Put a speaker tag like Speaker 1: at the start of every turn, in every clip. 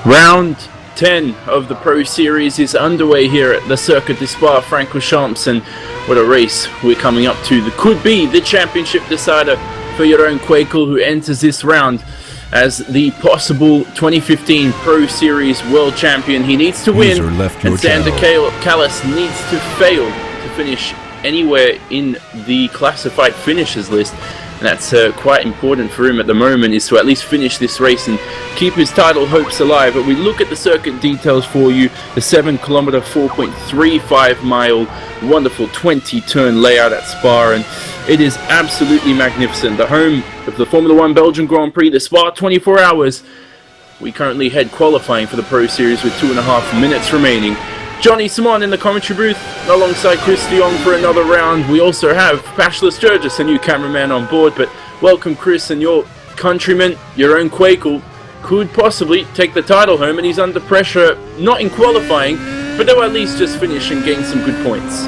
Speaker 1: Round 10 of the Pro Series is underway here at the Circuit de Spa-Francorchamps, and what a race we're coming up to. That could be the championship decider for Jeroen Kwekel, who enters this round as the possible 2015 Pro Series World Champion. He needs to win, and Sander Callis needs to fail to finish anywhere in the classified finishers list. And that's quite important for him at the moment, is to at least finish this race and keep his title hopes alive. But we look at the circuit details for you. The 7-kilometer, 4.35 mile, wonderful 20-turn layout at Spa, and It is absolutely magnificent. The home of the Formula 1 Belgian Grand Prix, the Spa 24 hours. We currently head qualifying for the Pro Series with 2.5 minutes remaining. Jonny Simon in the commentary booth alongside Chris de Jong for another round. We also have Pashalis Gergis, a new cameraman on board, but welcome Chris, and your countryman, your own Quakel, could possibly take the title home, and he's under pressure, not in qualifying, but they'll at least just finish and gain some good points.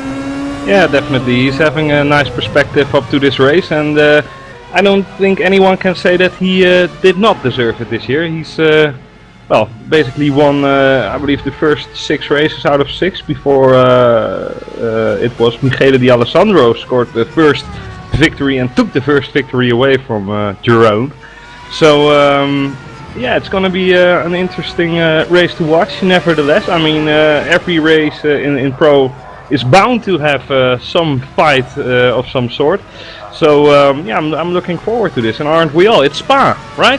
Speaker 2: Yeah, definitely. He's having a nice perspective up to this race, and I don't think anyone can say that he did not deserve it this year. He's, well, basically won, I believe, the first 6 races out of 6 before it was Michele Di Alessandro scored the first victory and took the first victory away from Jerome. So, yeah, it's going to be an interesting race to watch, nevertheless. I mean, every race in Pro is bound to have some fight of some sort. So, yeah, I'm looking forward to this. And aren't we all? It's Spa, right?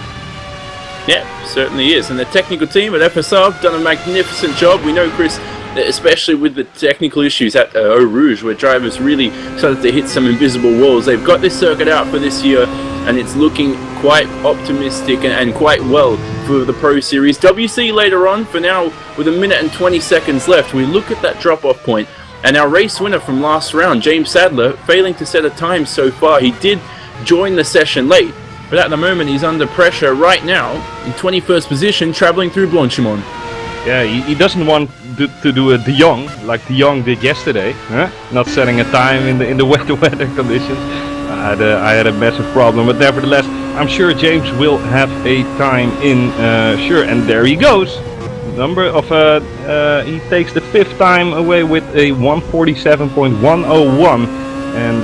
Speaker 1: Yeah, certainly is. And the technical team at FSR have done a magnificent job. We know, Chris, especially with the technical issues at Eau Rouge, where drivers really started to hit some invisible walls. They've got this circuit out for this year, and it's looking quite optimistic and quite well for the Pro Series. WC later on. For now, with 1 minute and 20 seconds left, we look at that drop-off point, and our race winner from last round, James Sadler, failing to set a time so far. He did join the session late, but at the moment he's under pressure right now in 21st position, travelling through Blanchimont.
Speaker 2: Yeah, he doesn't want to do a de Jong like de Jong did yesterday, huh? Not setting a time in the weather conditions. I had a massive problem, but nevertheless, I'm sure James will have a time in sure. And there he goes. Number of he takes the 5th time away with a 147.101, and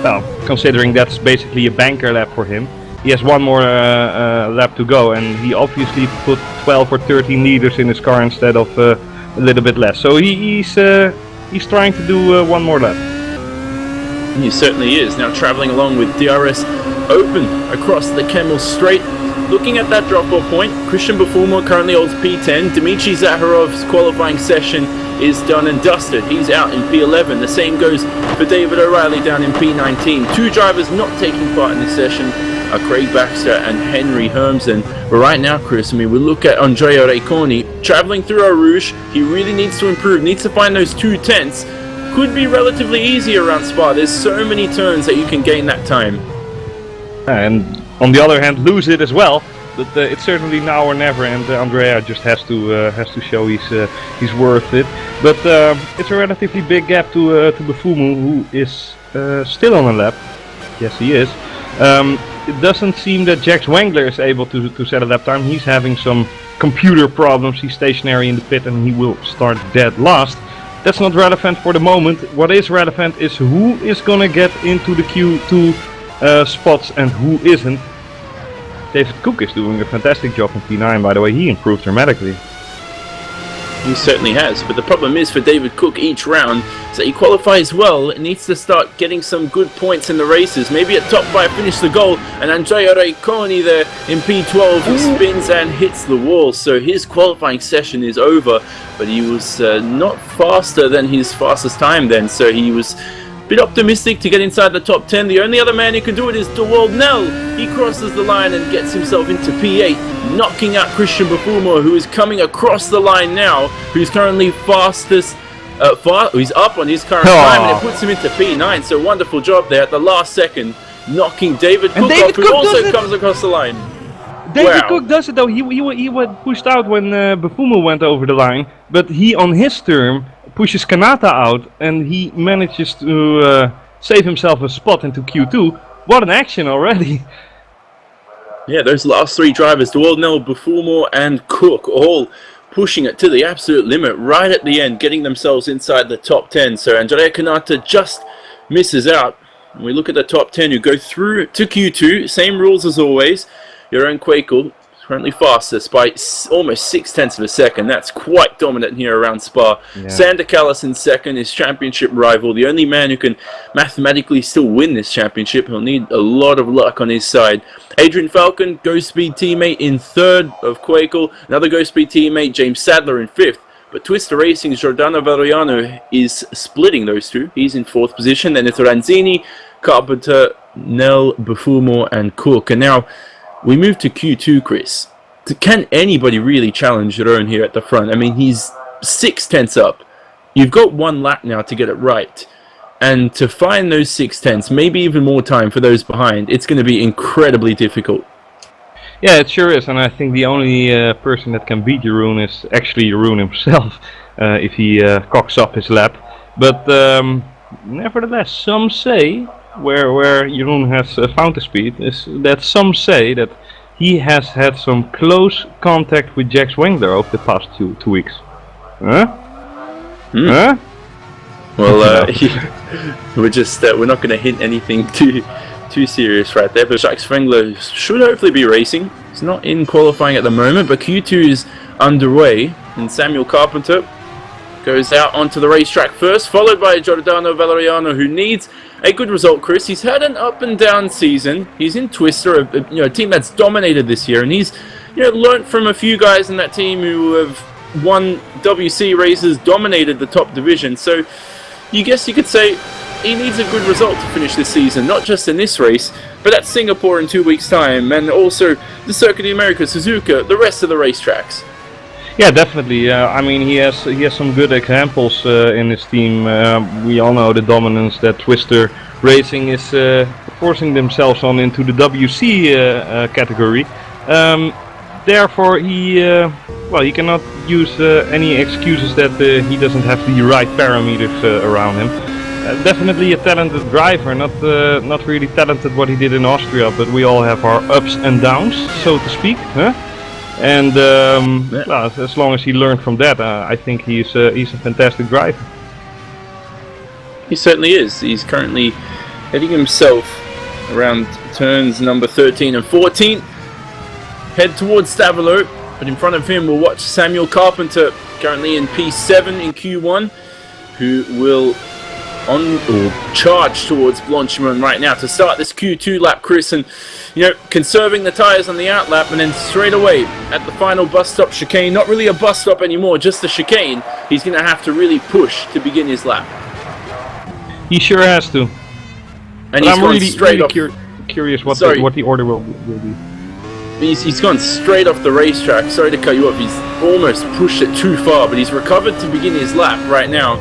Speaker 2: well, considering that's basically a banker lap for him. He has one more lap to go, and he obviously put 12 or 13 liters in his car instead of a little bit less. So he's trying to do one more lap.
Speaker 1: He certainly is. Now travelling along with DRS Open across the Kemmel Straight. Looking at that drop-off point, Christian Bufumo currently holds P10. Dmitry Zaharov's qualifying session is done and dusted. He's out in P11. The same goes for David O'Reilly down in P19. 2 drivers not taking part in this session are Craig Baxter and Henry Hermsen. But right now, Chris, I mean, we look at Andrea Reconi travelling through Eau Rouge. He really needs to improve, needs to find those 2 tenths. Could be relatively easy around Spa. There's so many turns that you can gain that time.
Speaker 2: And on the other hand, lose it as well. But it's certainly now or never, and Andrea just has to show he's worth it. But it's a relatively big gap to Bufumo, who is still on a lap. Yes, he is. It doesn't seem that Jax Wengler is able to set a lap time. He's having some computer problems. He's stationary in the pit, and he will start dead last. That's not relevant for the moment. What is relevant is who is gonna get into the Q2 spots and who isn't. David Cook is doing a fantastic job in P9, by the way. He improved dramatically.
Speaker 1: He certainly has, but the problem is for David Cook each round is that he qualifies well and needs to start getting some good points in the races. Maybe at top 5 finish the goal, and Andrea Reconi there in P12 who spins and hits the wall, so his qualifying session is over, but he was not faster than his fastest time then, so he was a bit optimistic to get inside the top 10. The only other man who can do it is DeWald Nell. He crosses the line and gets himself into P8, knocking out Christian Bufumo, who is coming across the line now, who's currently fastest. He's up on his current time, and it puts him into P9. So wonderful job there at the last second, knocking David Cook off, who also comes across the line.
Speaker 2: David Cook does it though. He was pushed out when Bufumo went over the line, but he on his turn pushes Kanata out, and he manages to save himself a spot into Q2. What an action already!
Speaker 1: Yeah, those last 3 drivers, DeWald Nell, Bufumo and Cook, all pushing it to the absolute limit right at the end, getting themselves inside the top 10. So Andrea Kanata just misses out. And we look at the top 10 who go through to Q2, same rules as always. Your own Quakel, currently fastest by almost 0.6 of a second. That's quite dominant here around Spa. Yeah. Sander Callis in second, his championship rival, the only man who can mathematically still win this championship. He'll need a lot of luck on his side. Adrian Falcon, Ghost Speed teammate in third of Quakel. Another Ghost Speed teammate, James Sadler, in fifth. But Twister Racing's Giordano Valeriano is splitting those two. He's in fourth position. Then it's Ranzini, Carpenter, Nell, Bufumo, and Cook. And now we move to Q2, Chris. Can anybody really challenge Ron here at the front? I mean, he's 6/10 up. You've got one lap now to get it right. And to find those 6/10, maybe even more time for those behind, it's going to be incredibly difficult.
Speaker 2: Yeah, it sure is, and I think the only person that can beat Jeroen is actually Jeroen himself, if he cocks up his lap. But nevertheless, some say, where Jeroen has found the speed, is that some say that he has had some close contact with Jax Wengler over the past two weeks. Huh? Huh?
Speaker 1: Well, we're not going to hint anything too serious right there, but Jax Wengler should hopefully be racing. He's not in qualifying at the moment, but Q2 is underway, and Samuel Carpenter goes out onto the racetrack first, followed by Giordano Valeriano, who needs a good result, Chris. He's had an up and down season. He's in Twister, a team that's dominated this year, and he's learnt from a few guys in that team who have won WC races, dominated the top division. So you guess you could say he needs a good result to finish this season, not just in this race, but at Singapore in 2 weeks' time, and also the Circuit of the Americas, Suzuka, the rest of the racetracks.
Speaker 2: Yeah, definitely. I mean, he has some good examples in his team. We all know the dominance that Twister Racing is forcing themselves on into the WC category. Therefore, he cannot use any excuses that he doesn't have the right parameters around him. Definitely a talented driver, not really talented what he did in Austria, but we all have our ups and downs, so to speak. Huh? And well, as long as he learned from that, I think he's a fantastic driver.
Speaker 1: He certainly is. He's currently heading himself around turns number 13 and 14. Head towards Stavolo, but in front of him we'll watch Samuel Carpenter, currently in P7 in Q1, who will charge towards Blanchimont right now to start this Q2 lap, Chris, and conserving the tyres on the out lap, and then straight away at the final bus stop chicane, not really a bus stop anymore, just a chicane, he's going to have to really push to begin his lap.
Speaker 2: He sure has to.
Speaker 1: And he's
Speaker 2: I'm
Speaker 1: gone
Speaker 2: really,
Speaker 1: straight
Speaker 2: really
Speaker 1: off.
Speaker 2: Curious what the order will be.
Speaker 1: He's gone straight off the racetrack. Sorry to cut you off. He's almost pushed it too far, but he's recovered to begin his lap right now.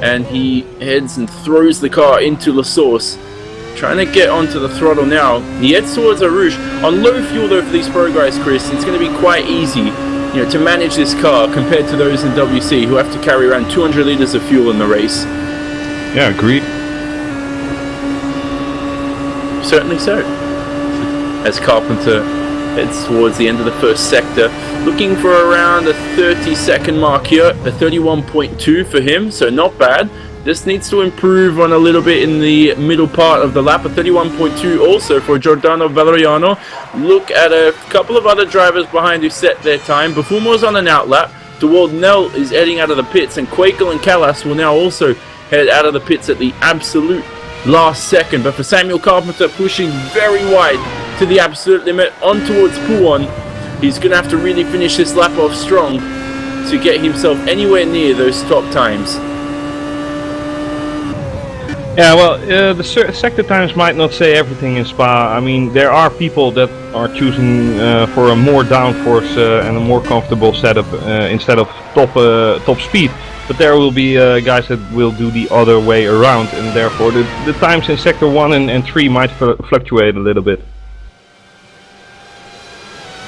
Speaker 1: And he heads and throws the car into La Source, trying to get onto the throttle now. He heads towards Eau Rouge. On low fuel though for these pro guys, Chris, it's going to be quite easy to manage this car compared to those in WC who have to carry around 200 litres of fuel in the race.
Speaker 2: Yeah, agreed.
Speaker 1: Certainly so. As Carpenter heads towards the end of the first sector, looking for around a 30-second mark here, a 31.2 for him, so not bad. Just needs to improve on a little bit in the middle part of the lap, a 31.2 also for Giordano Valeriano. Look at a couple of other drivers behind who set their time. Bufumo's on an out lap. DeWald Nell is heading out of the pits, and Quakel and Callas will now also head out of the pits at the absolute last second. But for Samuel Carpenter, pushing very wide to the absolute limit on towards Pouon, he's going to have to really finish this lap off strong to get himself anywhere near those top times.
Speaker 2: Yeah, well, the sector times might not say everything in Spa. I mean, there are people that are choosing for a more downforce and a more comfortable setup instead of top speed. But there will be guys that will do the other way around, and therefore the times in sector 1 and 3 might fluctuate a little bit.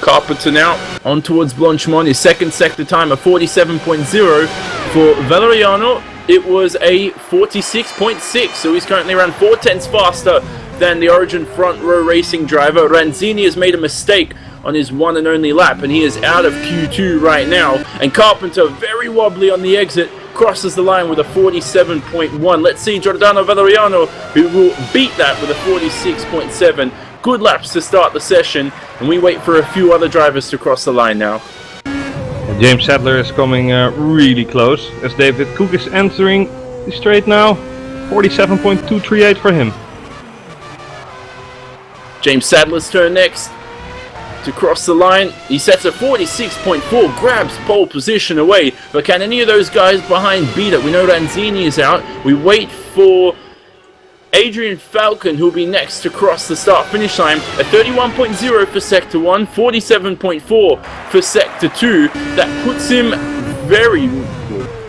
Speaker 1: Carpenter now on towards Blanchimont. His second sector time of 47.0. For Valeriano, it was a 46.6, so he's currently around 4/10 faster than the Origin front row racing driver. Ranzini has made a mistake on his one and only lap, and he is out of Q2 right now. And Carpenter, very wobbly on the exit, crosses the line with a 47.1. Let's see Giordano Valeriano, who will beat that with a 46.7. Good laps to start the session, and we wait for a few other drivers to cross the line now.
Speaker 2: James Sadler is coming really close as David Cook is entering the straight now. 47.238 for him.
Speaker 1: James Sadler's turn next to cross the line. He sets a 46.4, grabs pole position away, but can any of those guys behind beat it? We know Ranzini is out. We wait for Adrian Falcon, who'll be next to cross the start-finish line, a 31.0 for Sector 1, 47.4 for Sector 2. That puts him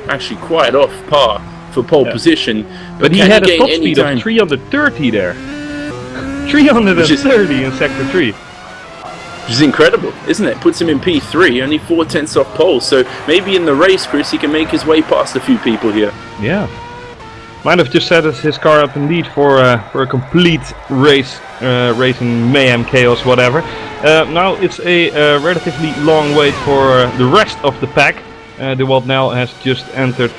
Speaker 1: actually quite off par for pole position.
Speaker 2: But he had a top speed of 330 there. 330 in Sector 3.
Speaker 1: Which is incredible, isn't it? Puts him in P3, only 4/10 off pole. So maybe in the race, Chris, he can make his way past a few people here.
Speaker 2: Yeah. Might have just set his car up indeed for a complete race, racing mayhem, chaos, whatever. Now it's a relatively long wait for the rest of the pack. De Walt Nel has just entered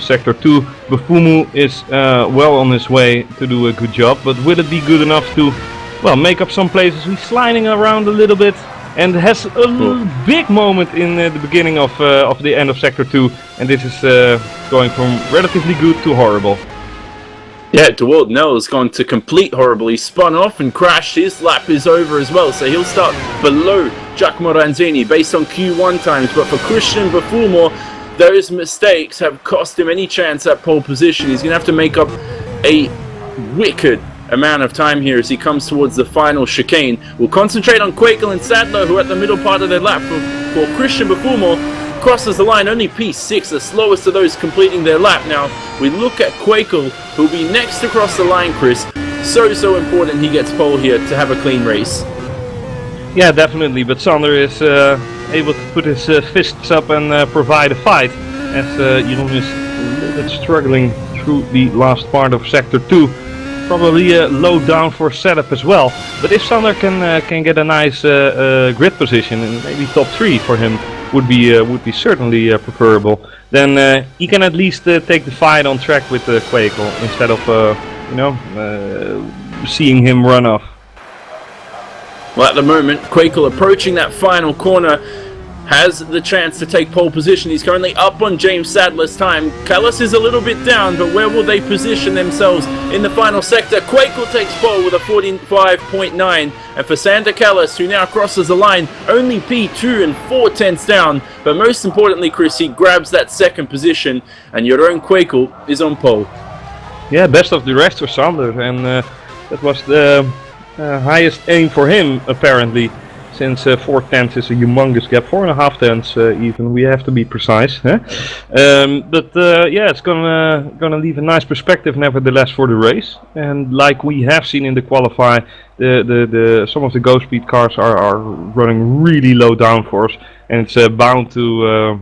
Speaker 2: Sector 2. Bufumu is well on his way to do a good job, but will it be good enough to, well, make up some places? He's sliding around a little bit and has a big moment in the beginning of the end of Sector 2, and this is going from relatively good to horrible.
Speaker 1: Yeah, De Walt Nel has gone to complete horrible. He spun off and crashed. His lap is over as well, so he'll start below Giacomo Ranzini based on Q1 times. But for Christian Bufumo, those mistakes have cost him any chance at pole position. He's going to have to make up a wicked amount of time here as he comes towards the final chicane. We'll concentrate on Quakel and Sadler, who are at the middle part of their lap. For Christian Bufumo, crosses the line, only P6, the slowest of those completing their lap. Now, we look at Quakel, who'll be next to cross the line, Chris. So important he gets pole here to have a clean race.
Speaker 2: Yeah, definitely, but Sander is able to put his fists up and provide a fight, as Jong is a little bit struggling through the last part of Sector 2. Probably low down for setup as well, but if Sander can get a nice grid position and maybe top 3 for him would be certainly preferable, then he can at least take the fight on track with Quakel instead of seeing him run off.
Speaker 1: Well, at the moment, Quakel approaching that final corner has the chance to take pole position. He's currently up on James Sadler's time. Callis is a little bit down, but where will they position themselves in the final sector? Quakel takes pole with a 45.9, and for Sander Callis, who now crosses the line, only P2 and 4/10 down. But most importantly, Chris, he grabs that second position, and Jeroen Quakel is on pole.
Speaker 2: Yeah, best of the rest for Sander, and that was the highest aim for him apparently. Since 4/10 is a humongous gap, 4.5 tenths even. We have to be precise. Huh? Yeah, it's gonna leave a nice perspective, nevertheless, for the race. And like we have seen in the qualify, some of the Go Speed cars are running really low downforce, and it's bound to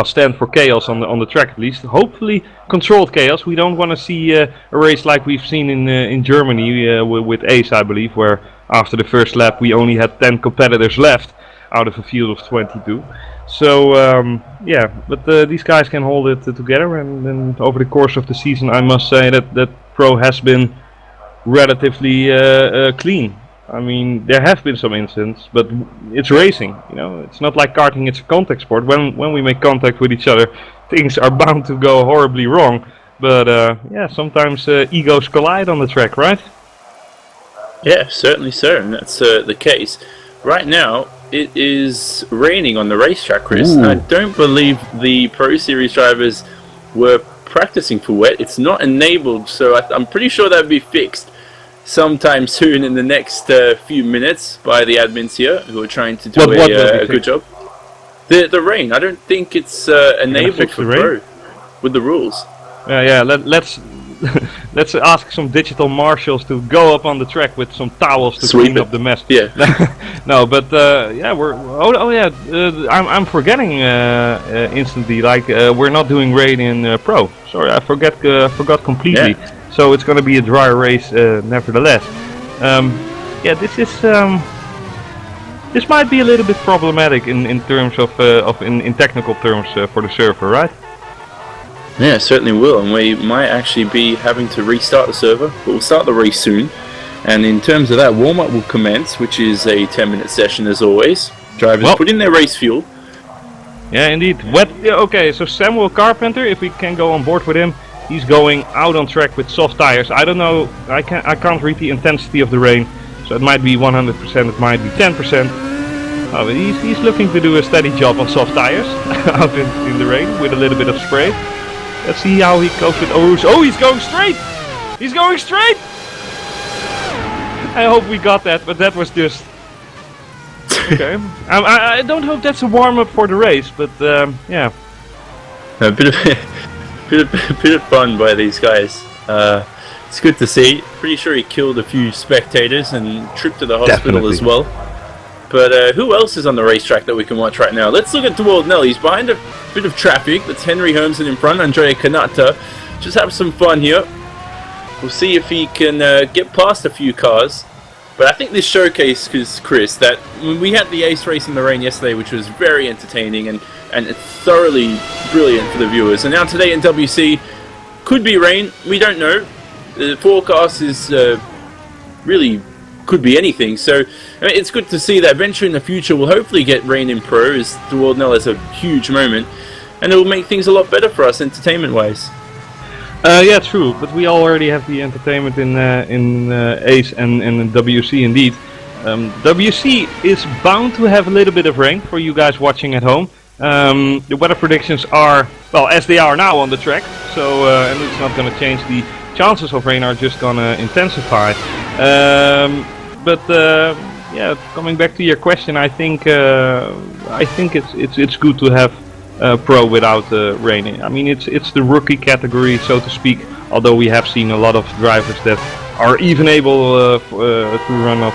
Speaker 2: stand for chaos on the track at least. Hopefully controlled chaos. We don't want to see a race like we've seen in Germany with Ace, I believe, where after the first lap we only had 10 competitors left out of a field of 22. So yeah, but these guys can hold it together, and over the course of the season I must say that Pro has been relatively clean. I mean, there have been some incidents, but it's racing, you know. It's not like karting, it's a contact sport. When we make contact with each other, things are bound to go horribly wrong. But yeah, sometimes egos collide on the track, right?
Speaker 1: Yeah, certainly so, and that's the case. Right now, it is raining on the racetrack, Chris. I don't believe the Pro Series drivers were practicing for wet. It's not enabled, so I'm pretty sure that would be fixed sometime soon in the next few minutes by the admins here, who are trying to do a good job. The rain, I don't think it's enabled for Pro with the rules.
Speaker 2: Yeah, let's let's ask some digital marshals to go up on the track with some towels to clean up the mess. Yeah. No, but yeah, I'm forgetting instantly. Like we're not doing rain in Pro. Sorry, I forgot completely. Yeah. So it's going to be a dry race, nevertheless. Yeah, this might be a little bit problematic in terms of in technical terms for the server, right?
Speaker 1: Yeah, it certainly will, and we might actually be having to restart the server, but we'll start the race soon. And in terms of that, warm-up will commence, which is a 10-minute session as always. Drivers put in their race fuel.
Speaker 2: Yeah, indeed. Okay, so Samuel Carpenter, if we can go on board with him, he's going out on track with soft tires. I don't know, I can't read the intensity of the rain, so it might be 100%, it might be 10%. Oh, but he's looking to do a steady job on soft tires out in the rain with a little bit of spray. Let's see how he copes with Orus. Oh, he's going straight! He's going straight! I hope we got that, but that was just... Okay. I don't hope that's a warm-up for the race, but yeah.
Speaker 1: A bit of fun by these guys. It's good to see. Pretty sure he killed a few spectators and tripped to the hospital as well. But who else is on the racetrack that we can watch right now? Let's look at Dewald Nell. He's behind a bit of traffic. That's Henry Hermsen in front, Andrea Kanata. Just have some fun here. We'll see if he can get past a few cars. But I think this showcases, Chris, that we had the ace race in the rain yesterday, which was very entertaining and thoroughly brilliant for the viewers. And now today in WC, could be rain, we don't know. The forecast is really could be anything. So I mean, it's good to see that eventually in the future we'll hopefully get rain in Pro, as Dewald Nell has a huge moment. And it will make things a lot better for us entertainment-wise.
Speaker 2: Yeah, true, but we already have the entertainment in Ace and in WC indeed. WC is bound to have a little bit of rain for you guys watching at home. The weather predictions are, well, as they are now on the track, so and it's not going to change. The chances of rain are just going to intensify. Yeah, coming back to your question, I think it's good to have Pro without rain. I mean, it's the rookie category, so to speak. Although we have seen a lot of drivers that are even able to run up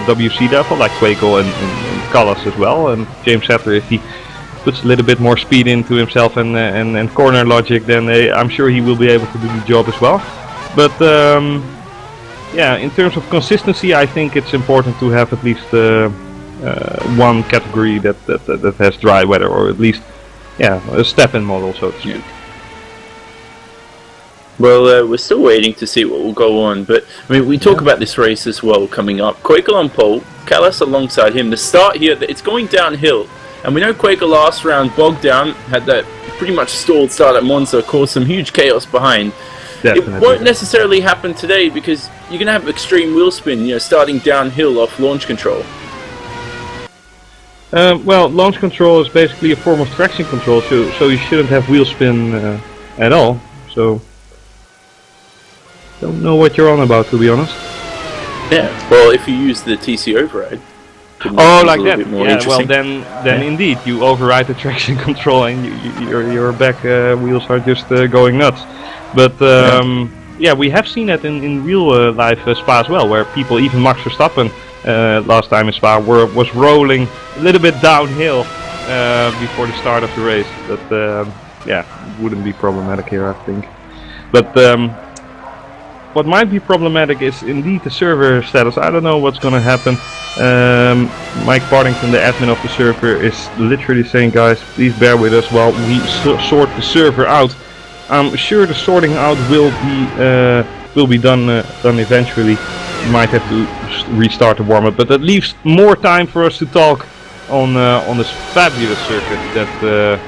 Speaker 2: WC level, like Quakel and Callas as well, and James Hatter, if he puts a little bit more speed into himself and corner logic, then I'm sure he will be able to do the job as well. But yeah, in terms of consistency, I think it's important to have at least one category that has dry weather, or at least a step-in model, so to speak. Yeah.
Speaker 1: Well, we're still waiting to see what will go on, but I mean, we talk about this race as well coming up. Quakel on pole, Callas alongside him. The start here, it's going downhill, and we know Quakel last round bogged down, had that pretty much stalled start at Monza, caused some huge chaos behind. Definitely. It won't necessarily happen today because you're going to have extreme wheel spin, starting downhill off launch control.
Speaker 2: Well, launch control is basically a form of traction control, so you shouldn't have wheel spin at all. So, don't know what you're on about, to be honest.
Speaker 1: Yeah, well, if you use the TC override.
Speaker 2: Oh, like that. Yeah, well, then indeed, you override the traction control and your back wheels are just going nuts. But yeah, we have seen that in real life Spa as well, where people, even Max Verstappen, last time in Spa, was rolling a little bit downhill before the start of the race. But yeah, it wouldn't be problematic here, I think. But what might be problematic is indeed the server status. I don't know what's going to happen. Mike Partington, the admin of the server, is literally saying, guys, please bear with us while we sort the server out. I'm sure the sorting out will be done eventually. You might have to restart the warm-up, but that leaves more time for us to talk on this fabulous circuit that,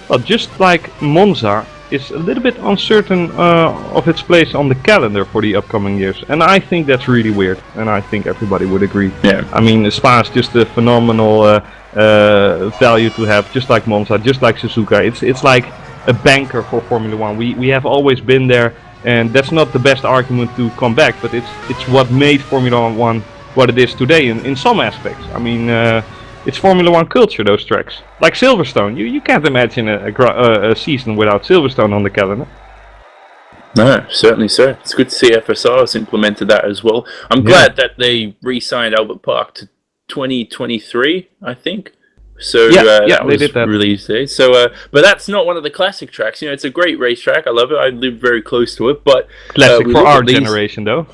Speaker 2: well, just like Monza, is a little bit uncertain of its place on the calendar for the upcoming years, and I think that's really weird, and I think everybody would agree. Yeah. I mean, Spa is just a phenomenal value to have, just like Monza, just like Suzuka. It's like a banker for Formula 1. We have always been there, and that's not the best argument to come back, but it's what made Formula 1 what it is today in some aspects. I mean, it's Formula 1 culture, those tracks. Like Silverstone, you can't imagine a season without Silverstone on the calendar.
Speaker 1: No, certainly so. It's good to see FSR has implemented that as well. I'm glad that they re-signed Albert Park to 2023, I think. So that was released there. So, but that's not one of the classic tracks. It's a great racetrack. I love it. I live very close to it. But
Speaker 2: classic for our generation, though.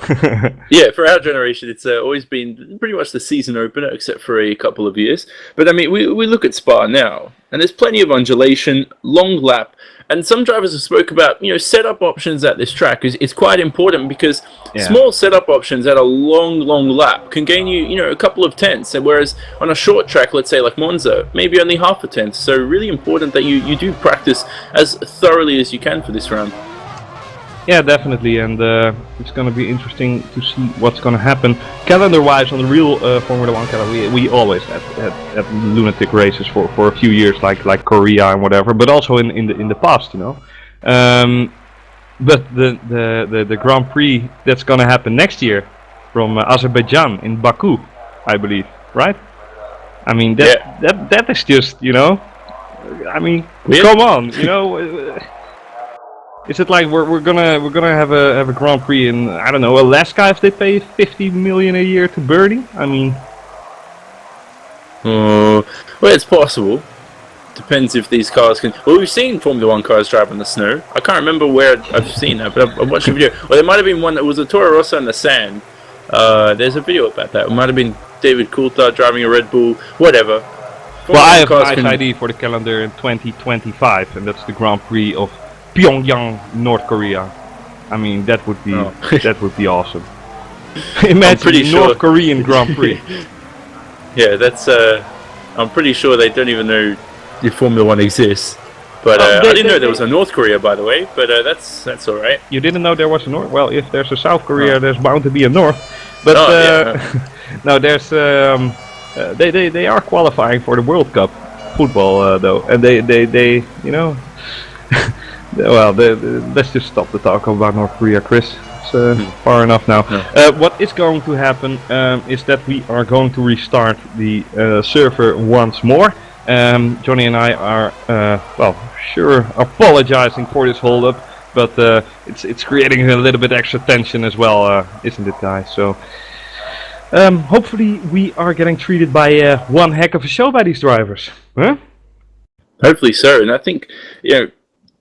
Speaker 1: Yeah, for our generation, it's always been pretty much the season opener, except for a couple of years. But I mean, we look at Spa now, and there's plenty of undulation, long lap. And some drivers have spoke about, setup options at this track is quite important because small setup options at a long lap can gain you, a couple of tenths. Whereas on a short track, let's say like Monza, maybe only half a tenth. So really important that you do practice as thoroughly as you can for this round.
Speaker 2: Yeah, definitely, and it's going to be interesting to see what's going to happen. Calendar-wise, on the real Formula 1 calendar, we always had lunatic races for a few years, like Korea and whatever, but also in the past, but the Grand Prix that's gonna happen next year from Azerbaijan in Baku, I believe, right? I mean that is just, you know, I mean, come on, you know. Is it like we're gonna have a Grand Prix in, I don't know, Alaska if they pay 50 million a year to Birdie? I mean,
Speaker 1: well, it's possible. Depends if these cars can. Well, we've seen Formula One cars drive in the snow. I can't remember where I've seen that, but I've watched a video. Well, there might have been one that was a Toro Rosso in the sand. There's a video about that. It might have been David Coulthard driving a Red Bull, whatever.
Speaker 2: Well, I have a nice idea for the calendar in 2025, and that's the Grand Prix of Pyongyang, North Korea. I mean, that would be that would be awesome. Imagine North Korean Grand Prix.
Speaker 1: Yeah, that's. I'm pretty sure they don't even know if Formula One exists. But I didn't know there was a North Korea, by the way. But that's all right.
Speaker 2: You didn't know there was a North? Well, if there's a South Korea, there's bound to be a North. But no, there's. They are qualifying for the World Cup football though, and they you know. Well, let's just stop the talk about North Korea, Chris. It's far enough now. What is going to happen is that we are going to restart the server once more. Jonny and I are, well, sure, apologizing for this hold-up, but it's creating a little bit extra tension as well, isn't it, guys? So hopefully we are getting treated by one heck of a show by these drivers, huh?
Speaker 1: Hopefully so, and I think, you know,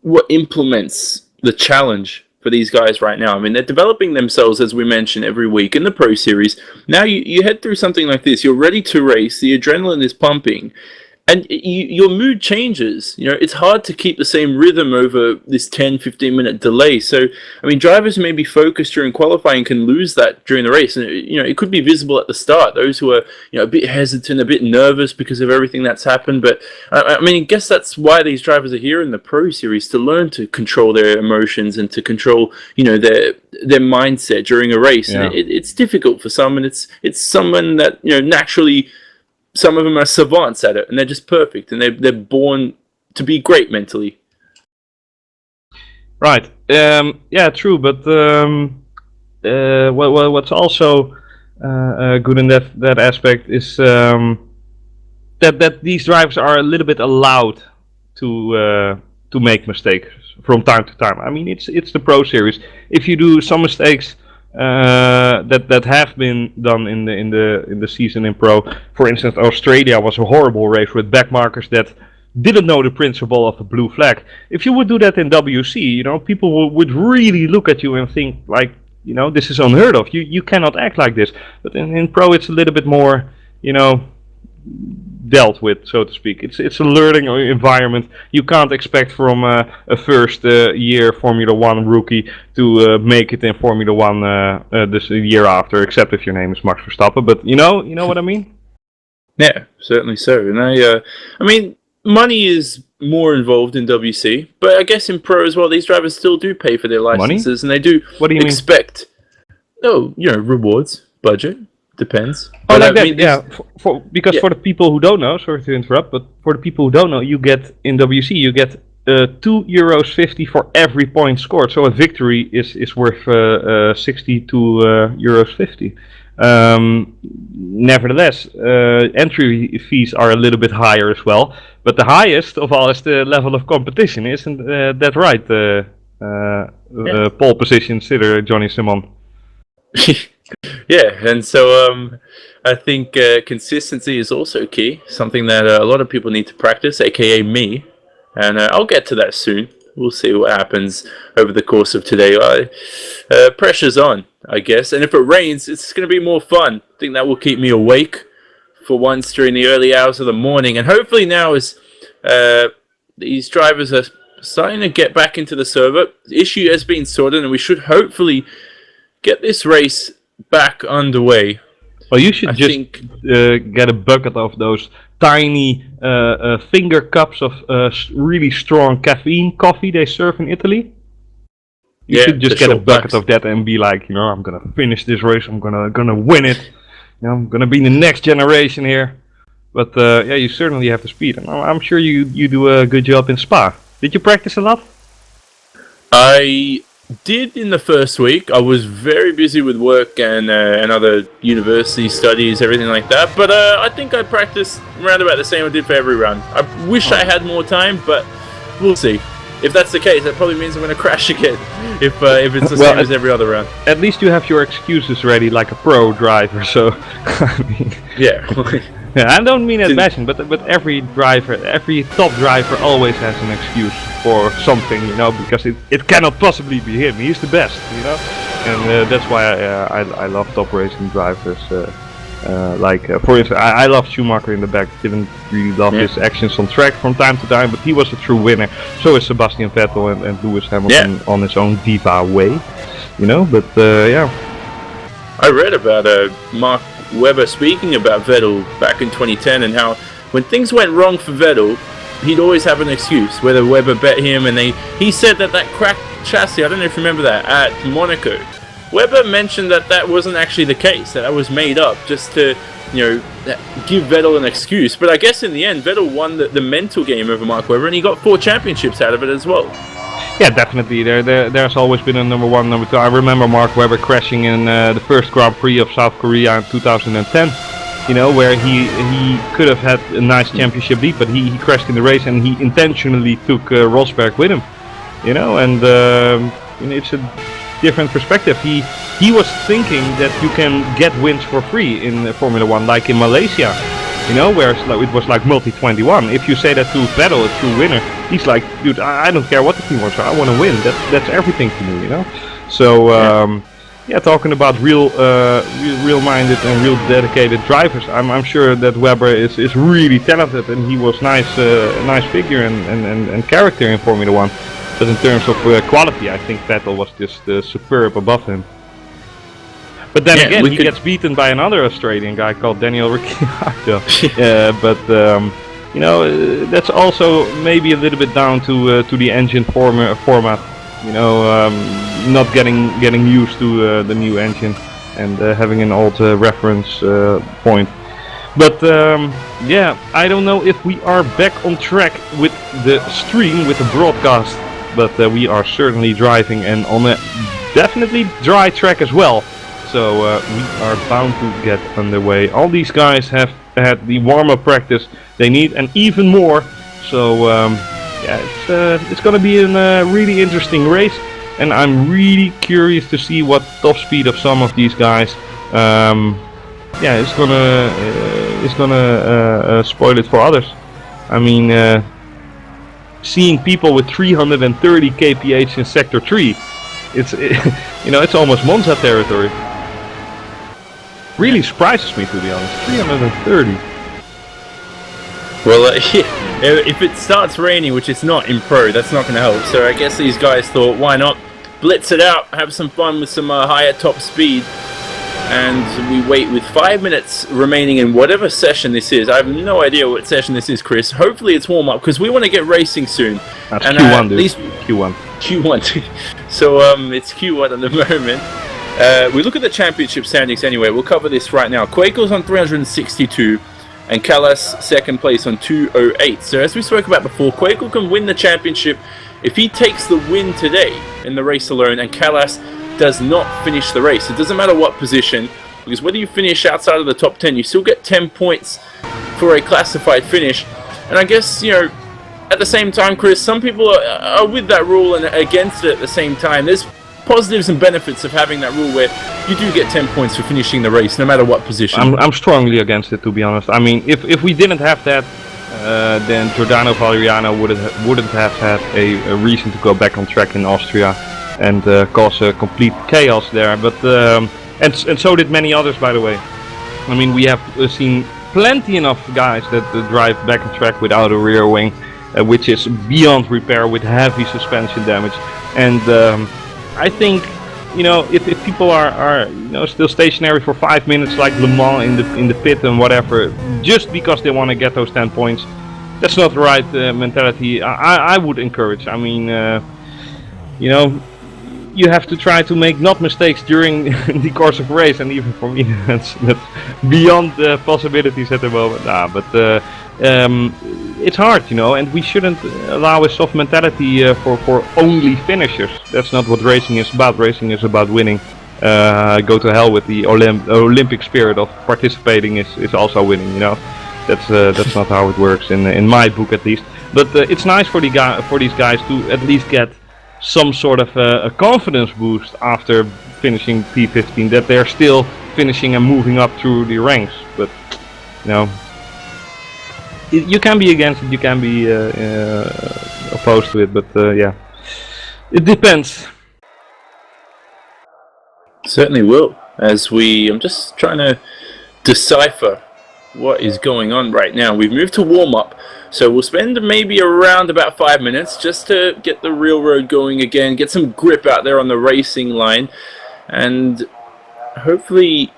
Speaker 1: what implements the challenge for these guys right now. I mean, they're developing themselves, as we mentioned, every week in the Pro Series. Now you head through something like this. You're ready to race. The adrenaline is pumping. And your mood changes. You know, it's hard to keep the same rhythm over this 10, 15-minute delay. So, I mean, drivers who may be focused during qualifying can lose that during the race. And, you know, it could be visible at the start. Those who are, you know, a bit hesitant, a bit nervous because of everything that's happened. But, I mean, I guess that's why these drivers are here in the Pro Series, to learn to control their emotions and to control, you know, their mindset during a race. Yeah. And it's difficult for some, and it's someone that, you know, naturally... Some of them are savants at it, and they're just perfect, and they're born to be great mentally.
Speaker 2: Right. Yeah, true. But what's also good in that aspect is that these drivers are a little bit allowed to make mistakes from time to time. I mean, it's the Pro Series. If you do some mistakes. That have been done in the season in Pro. For instance, Australia was a horrible race with backmarkers that didn't know the principle of the blue flag. If you would do that in WC, you know, people would really look at you and think like, you know, this is unheard of. You cannot act like this. But in Pro, it's a little bit more, you know, dealt with, so to speak. It's a learning environment. You can't expect from a first year Formula One rookie to make it in Formula One this year after, except if your name is Max Verstappen. But you know what I mean? Yeah,
Speaker 1: certainly so. And I mean, money is more involved in WC, but I guess in Pro as well, these drivers still do pay for their licenses, and they do.
Speaker 2: What do you
Speaker 1: expect? Oh, you know, rewards, budget. Depends.
Speaker 2: Oh, like that, yeah. Because for the people who don't know, sorry to interrupt, but for the people who don't know, you get in WC, you get €2.50 for every point scored. So a victory is worth 62 euros 50. Nevertheless, entry fees are a little bit higher as well. But the highest of all is the level of competition, isn't that right? Pole position sitter Jonny Simon.
Speaker 1: Yeah, and so I think consistency is also key, something that a lot of people need to practice, aka me, and I'll get to that soon. We'll see what happens over the course of today. Pressure's on, I guess, and if it rains, it's going to be more fun. I think that will keep me awake for once during the early hours of the morning, and hopefully now as these drivers are starting to get back into the server, the issue has been sorted, and we should hopefully get this race back underway.
Speaker 2: Well, you should get a bucket of those tiny finger cups of really strong caffeine coffee they serve in Italy. You should just get a bucket of that and be like, you know, I'm gonna finish this race. I'm gonna win it. You know, I'm gonna be the next generation here. But yeah, you certainly have the speed, and I'm sure you do a good job in Spa. Did you practice a lot?
Speaker 1: I did in the first week. I was very busy with work and other university studies, everything like that. But I think I practiced around about the same I did for every run. I wish I had more time, but we'll see. If that's the case, that probably means I'm going to crash again. If it's the same as every other run.
Speaker 2: At least you have your excuses ready, like a pro driver. So, I mean,
Speaker 1: yeah.
Speaker 2: Yeah, I don't mean that bashing, but every driver, every top driver always has an excuse for something, you know, because it cannot possibly be him. He's the best, you know, and that's why I love top racing drivers. For instance, I love Schumacher in the back. Didn't really love his actions on track from time to time, but he was a true winner. So is Sebastian Vettel and Lewis Hamilton on his own diva way, you know. But yeah,
Speaker 1: I read about Mark Webber speaking about Vettel back in 2010 and how when things went wrong for Vettel, he'd always have an excuse, whether Webber bet him, and he said that cracked chassis, I don't know if you remember that, at Monaco. Webber mentioned that wasn't actually the case, that was made up just to, you know, give Vettel an excuse. But I guess in the end, Vettel won the mental game over Mark Webber, and he got 4 championships out of it as well.
Speaker 2: Yeah, definitely. There's always been a number 1, number 2. I remember Mark Webber crashing in the first Grand Prix of South Korea in 2010. You know, where he could have had a nice championship lead, but he crashed in the race and he intentionally took Rosberg with him. You know, and it's a different perspective. He was thinking that you can get wins for free in Formula 1, like in Malaysia. You know, where it was like multi-21. If you say that to Vettel, a true winner, he's like, dude, I don't care what the team wants, I want to win. That's everything to me, you know. So yeah, talking about real-minded and real dedicated drivers, I'm sure that Webber is really talented, and he was nice figure and character in Formula 1. But in terms of quality, I think Vettel was just superb above him. But then again, he gets beaten by another Australian guy called Daniel Ricciardo. You know, that's also maybe a little bit down to the engine format. You know, not getting used to the new engine and having an old reference point. But yeah, I don't know if we are back on track with the stream, with the broadcast. But we are certainly driving and on a definitely dry track as well. So we are bound to get underway. All these guys have had the warm-up practice they need and even more. So yeah, it's going to be a really interesting race, and I'm really curious to see what top speed of some of these guys. Yeah, it's gonna spoil it for others. I mean, seeing people with 330 kph in sector 3, you know, it's almost Monza territory. Really surprises me, to be honest. 330.
Speaker 1: Well, if it starts raining, which it's not in Pro, that's not going to help. So I guess these guys thought, why not blitz it out, have some fun with some higher top speed. And we wait with 5 minutes remaining in whatever session this is. I have no idea what session this is, Chris. Hopefully it's warm-up, because we want to get racing soon.
Speaker 2: That's Q1, dude. Q1.
Speaker 1: Q1. So it's Q1 at the moment. We look at the championship standings anyway. We'll cover this right now. Quakel's on 362 and Callas second place on 208. So as we spoke about before, Quakel can win the championship if he takes the win today in the race alone and Callas does not finish the race. It doesn't matter what position, because whether you finish outside of the top 10, you still get 10 points for a classified finish. And I guess, you know, at the same time, Chris, some people are with that rule and against it at the same time. There's positives and benefits of having that rule where you do get 10 points for finishing the race, no matter what position.
Speaker 2: I'm strongly against it, to be honest. I mean, if we didn't have that, then Giordano Valeriano wouldn't have had a reason to go back on track in Austria and cause a complete chaos there. But and so did many others, by the way. I mean, we have seen plenty enough guys that drive back on track without a rear wing, which is beyond repair with heavy suspension damage. And I think, you know, if people are you know, still stationary for 5 minutes like Le Mans in the pit and whatever, just because they want to get those 10 points, that's not the right mentality. I would encourage. I mean, you know, you have to try to make not mistakes during the course of a race, and even for me, that's beyond the possibilities at the moment. But it's hard, you know, and we shouldn't allow a soft mentality for only finishers. That's not what racing is about. Racing is about winning. Go to hell with the Olympic spirit of participating is also winning, you know. That's not how it works in my book, at least. But it's nice for these guys to at least get some sort of a confidence boost after finishing P15, that they're still finishing and moving up through the ranks. But you know, you can be against it, you can be opposed to it, but yeah, it depends.
Speaker 1: Certainly will. I'm just trying to decipher what is going on right now. We've moved to warm-up, so we'll spend maybe around about 5 minutes just to get the real road going again, get some grip out there on the racing line, and hopefully,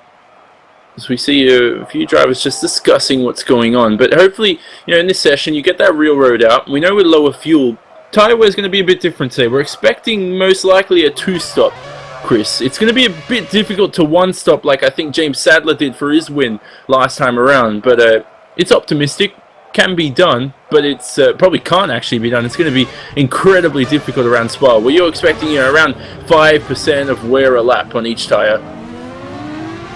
Speaker 1: as we see a few drivers just discussing what's going on, but hopefully, you know, in this session you get that real road out. We know with lower fuel, tyre wear is going to be a bit different today. We're expecting most likely a 2-stop. Chris, it's going to be a bit difficult to 1-stop like I think James Sadler did for his win last time around, but it's optimistic, can be done, but it's probably can't actually be done. It's going to be incredibly difficult around Spa, where you're expecting, you know, around 5% of wear a lap on each tyre.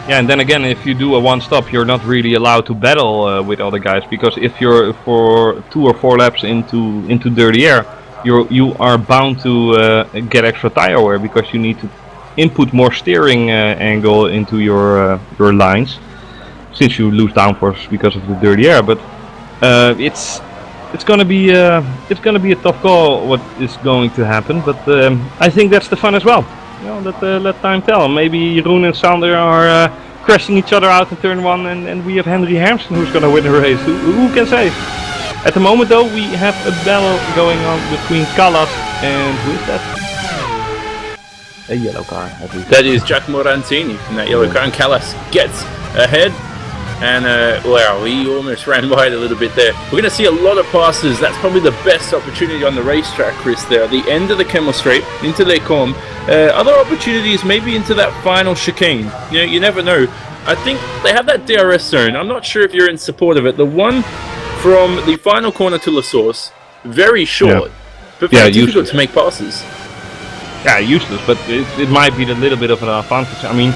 Speaker 2: Yeah, and then again, if you do a 1-stop, you're not really allowed to battle with other guys, because if you're for 2 or 4 laps into dirty air, you are bound to get extra tyre wear, because you need to input more steering angle into your lines, since you lose downforce because of the dirty air. But it's gonna be a tough call what is going to happen. But I think that's the fun as well. You know, let time tell. Maybe Jeroen and Sander are crashing each other out in turn 1, and we have Henry Hampson who's gonna win the race. Who can say? At the moment though, we have a battle going on between Callas and who is that? A yellow car, I think.
Speaker 1: That is Jack Morantini in that yellow car, and Callas gets ahead, and wow, he almost ran wide a little bit there. We're going to see a lot of passes. That's probably the best opportunity on the racetrack, Chris, there. The end of the Kemmel Straight, into Les Combes. Other opportunities, maybe into that final chicane. You know, you never know. I think they have that DRS zone. I'm not sure if you're in support of it. The one from the final corner to La Source, very short, but very difficult to make passes.
Speaker 2: Yeah, useless, but it might be a little bit of an advantage. I mean,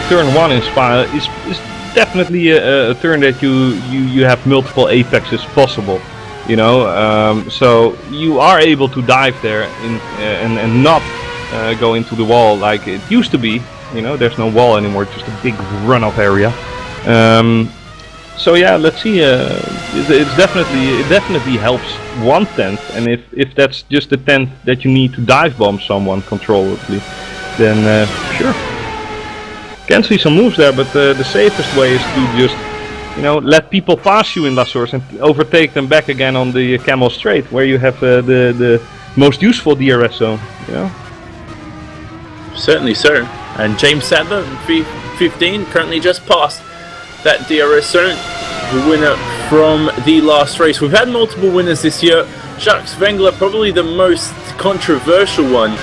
Speaker 2: turn 1 in Spa is definitely a turn that you have multiple apexes possible, you know. So you are able to dive there and not go into the wall like it used to be. You know, there's no wall anymore, just a big runoff area. So yeah, let's see. It definitely helps 1/10, and if that's just the 10th that you need to dive bomb someone controllably, then sure. Can see some moves there, but the safest way is to just, you know, let people pass you in La Source and overtake them back again on the Kemmel Straight, where you have the most useful DRS zone. You know.
Speaker 1: Certainly so. And James Sadler, 15, currently just passed that DRS zone, the winner from the last race. We've had multiple winners this year. Jacques Wengler, probably the most controversial one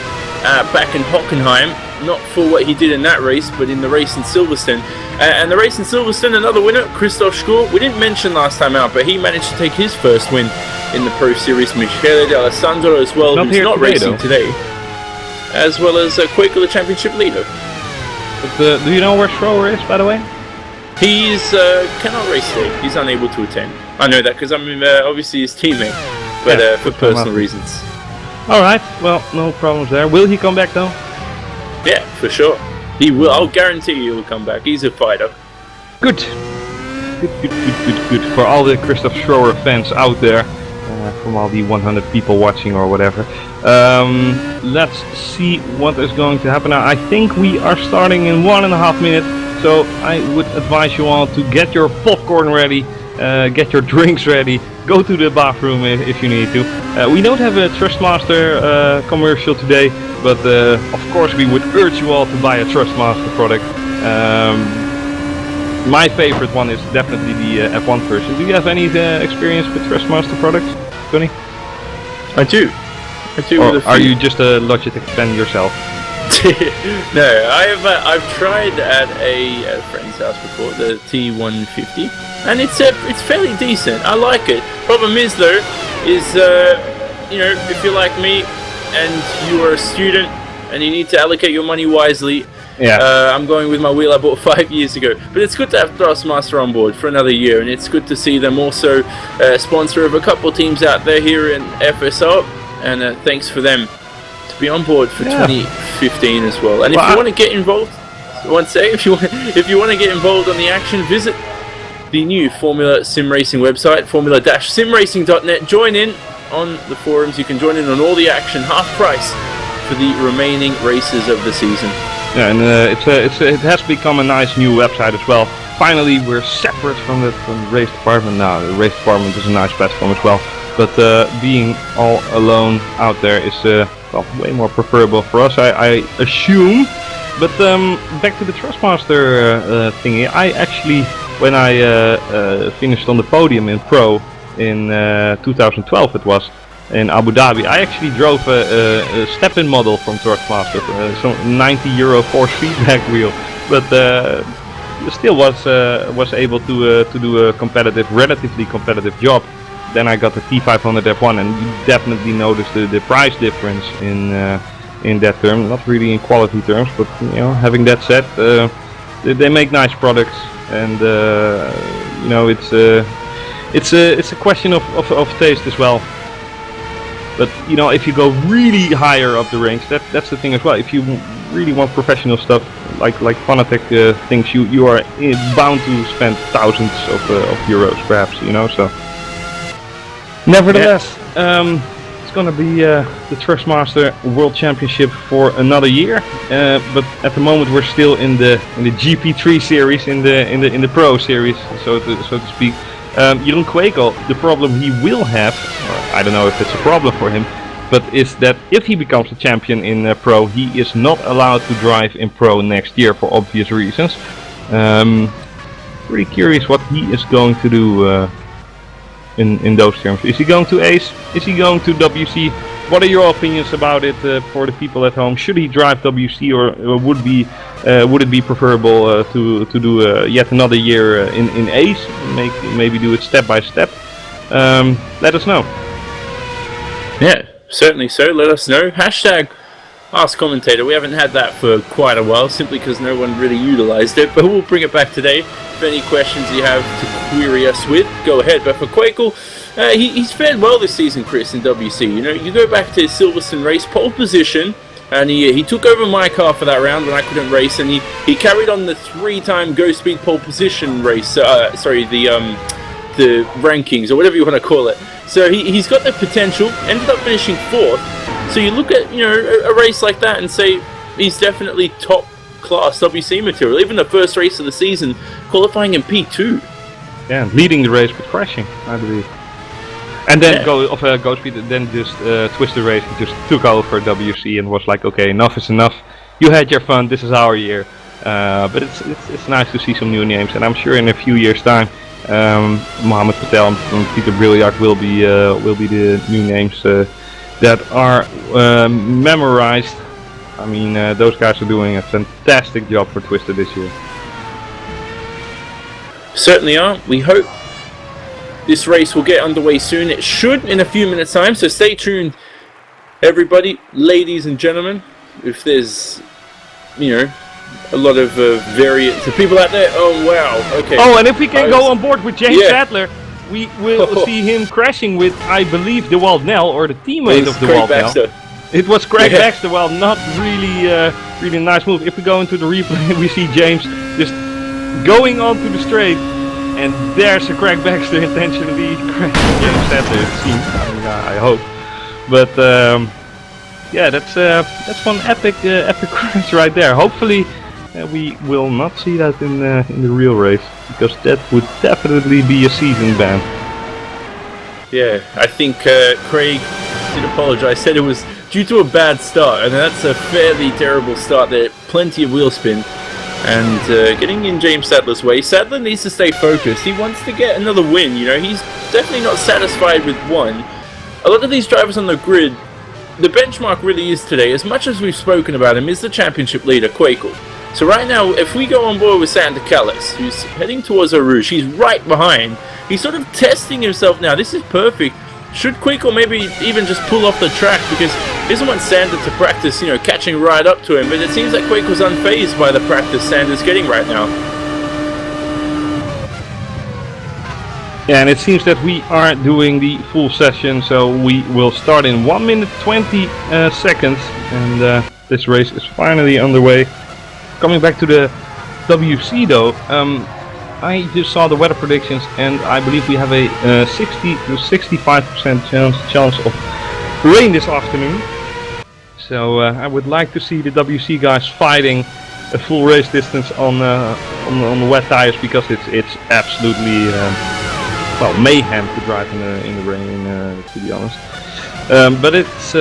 Speaker 1: back in Hockenheim, not for what he did in that race, but in the race in Silverstone. And the race in Silverstone, another winner, Christoph Schur. We didn't mention last time out, but he managed to take his first win in the Pro Series. Michele D'Alessandro as well, who's not racing today, as well as Quaker, the championship leader.
Speaker 2: But, do you know where Schroer is, by the way?
Speaker 1: He's cannot race today. He's unable to attend. I know that because I'm obviously his teammate, but for personal reasons.
Speaker 2: Alright, well, no problems there. Will he come back though?
Speaker 1: Yeah, for sure. He will. I'll guarantee he will come back. He's a fighter.
Speaker 2: Good. Good. For all the Christoph Schroer fans out there, from all the 100 people watching or whatever. Let's see what is going to happen now. I think we are starting in 1.5 minutes. So I would advise you all to get your popcorn ready, get your drinks ready, go to the bathroom if you need to. We don't have a Thrustmaster commercial today, but of course we would urge you all to buy a Thrustmaster product. My favorite one is definitely the F1 version. Do you have any experience with Thrustmaster products, Jonny?
Speaker 1: I do.
Speaker 2: Or are you just a Logitech fan yourself?
Speaker 1: No, I've tried at a friend's house before, the T150, and it's fairly decent. I like it. Problem is though, if you're like me and you are a student and you need to allocate your money wisely. Yeah. I'm going with my wheel I bought 5 years ago, but it's good to have Thrustmaster on board for another year, and it's good to see them also sponsor of a couple teams out there here in FSR, and thanks for them to be on board for 2015 as well. And if you want to get involved, if you want to get involved on the action, visit the new Formula Sim Racing website, formula-simracing.net. Join in on the forums. You can join in on all the action, half price for the remaining races of the season.
Speaker 2: Yeah, and it has become a nice new website as well. Finally, we're separate from the race department now. The race department is a nice platform as well, but being all alone out there is way more preferable for us, I assume. But back to the Thrustmaster thingy. I actually, when I finished on the podium in Pro in 2012, it was. In Abu Dhabi, I actually drove a step-in model from Thrustmaster, some 90 euro force feedback wheel, but still was able to do a relatively competitive job. Then I got the T500 F1, and you definitely noticed the price difference in that term. Not really in quality terms, but having that said, they make nice products, and it's a question of taste as well. But if you go really higher up the range, that's the thing as well. If you really want professional stuff, like Fanatec things, you are bound to spend thousands of euros, perhaps. So. Nevertheless, it's gonna be the Thrustmaster World Championship for another year. But at the moment, we're still in the GP3 series, in the Pro series, so to speak. Jeroen Kwekel, the problem he will have, or I don't know if it's a problem for him, but is that if he becomes a champion in Pro, he is not allowed to drive in Pro next year for obvious reasons. Pretty curious what he is going to do in those terms. Is he going to Ace? Is he going to WC? What are your opinions about it for the people at home? Should he drive WC, or would it be preferable to do yet another year in Ace? Maybe do it step by step. Let us know.
Speaker 1: Yeah, certainly so. Let us know. Hashtag Ask Commentator. We haven't had that for quite a while, simply because no one really utilized it, but we'll bring it back today. If any questions you have to query us with, go ahead. But for Kwekel, he's fared well this season, Chris, in WC. You go back to his Silverstone race, pole position, and he took over my car for that round when I couldn't race, and he carried on the 3-time Go Speed pole position race, the rankings, or whatever you want to call it. So he's got the potential, ended up finishing 4th. So you look at a race like that and say he's definitely top class WC material. Even the first race of the season, qualifying in P2.
Speaker 2: Yeah, leading the race but crashing, I believe. And then Go Speed then just twist the race and just took over WC and was like, okay, enough is enough. You had your fun. This is our year. But it's nice to see some new names, and I'm sure in a few years' time, Mohammed Patel and Peter Brilliard will be the new names that are memorized. I mean, those guys are doing a fantastic job for Twister this year.
Speaker 1: Certainly are. We hope this race will get underway soon. It should in a few minutes' time, so stay tuned, everybody, ladies and gentlemen. If there's, a lot of variants of people out there. Oh, wow. Okay.
Speaker 2: Oh, and if we can go on board with James Sadler, we will see him crashing with, I believe, the Wild Nell, or the teammate of the Wild Nell. It was Craig Baxter. Well, not really nice move. If we go into the replay, we see James just going onto the straight, and there's a Craig Baxter intentionally crashing James Sadler, it seems. I hope. But that's one epic crash right there. Hopefully, we will not see that in the real race, because that would definitely be a season ban.
Speaker 1: Yeah, I think Craig did apologise. Said it was due to a bad start, and that's a fairly terrible start there. Plenty of wheel spin, and getting in James Sadler's way. Sadler needs to stay focused. He wants to get another win. He's definitely not satisfied with one. A lot of these drivers on the grid, the benchmark really is today, as much as we've spoken about him, is the championship leader, Quakel. So right now, if we go on board with Sander Callis, who's heading towards Eau Rouge, he's right behind. He's sort of testing himself now. This is perfect. Should Quakel maybe even just pull off the track, because he doesn't want Sander to practice, you know, catching right up to him. But it seems like Quakel's unfazed by the practice Sander's getting right now.
Speaker 2: Yeah, and it seems that we are doing the full session, so we will start in 1 minute 20 seconds, and this race is finally underway. Coming back to the WC though, I just saw the weather predictions, and I believe we have a 60 to 65% chance of rain this afternoon. So I would like to see the WC guys fighting a full race distance on wet tires, because it's absolutely well, mayhem to drive in the rain, to be honest. But it's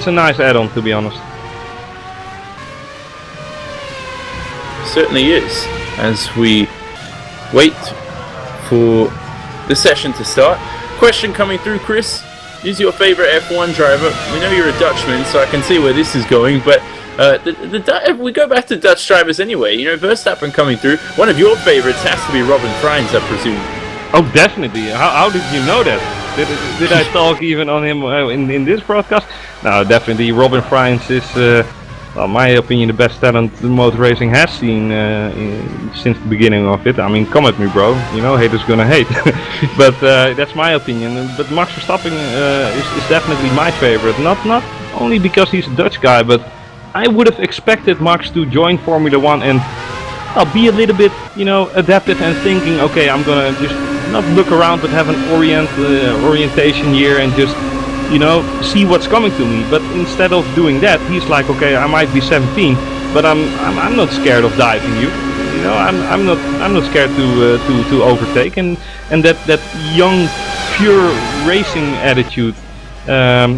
Speaker 2: a nice add-on, to be honest.
Speaker 1: Certainly is. As we wait for the session to start. Question coming through, Chris. Who's your favorite F1 driver? We know you're a Dutchman, so I can see where this is going, but if we go back to Dutch drivers anyway, you know, Verstappen coming through. One of your favorites has to be Robin Freins, I presume.
Speaker 2: Oh, definitely. How did you know that? Did I talk even on him in this broadcast? No, definitely. Robin Freins is, well, my opinion, the best talent the motor racing has seen since the beginning of it. I mean, come at me, bro. You know, haters gonna hate. But that's my opinion. But Max Verstappen is definitely my favorite. Not only because he's a Dutch guy, but I would have expected Max to join Formula 1 and I'll be a little bit, you know, adaptive and thinking, okay, I'm gonna just not look around, but have an orientation year and just, you know, see what's coming to me. But instead of doing that, he's like, okay, I might be 17, but I'm not scared of diving you. You know, I'm not scared to overtake, and that young, pure racing attitude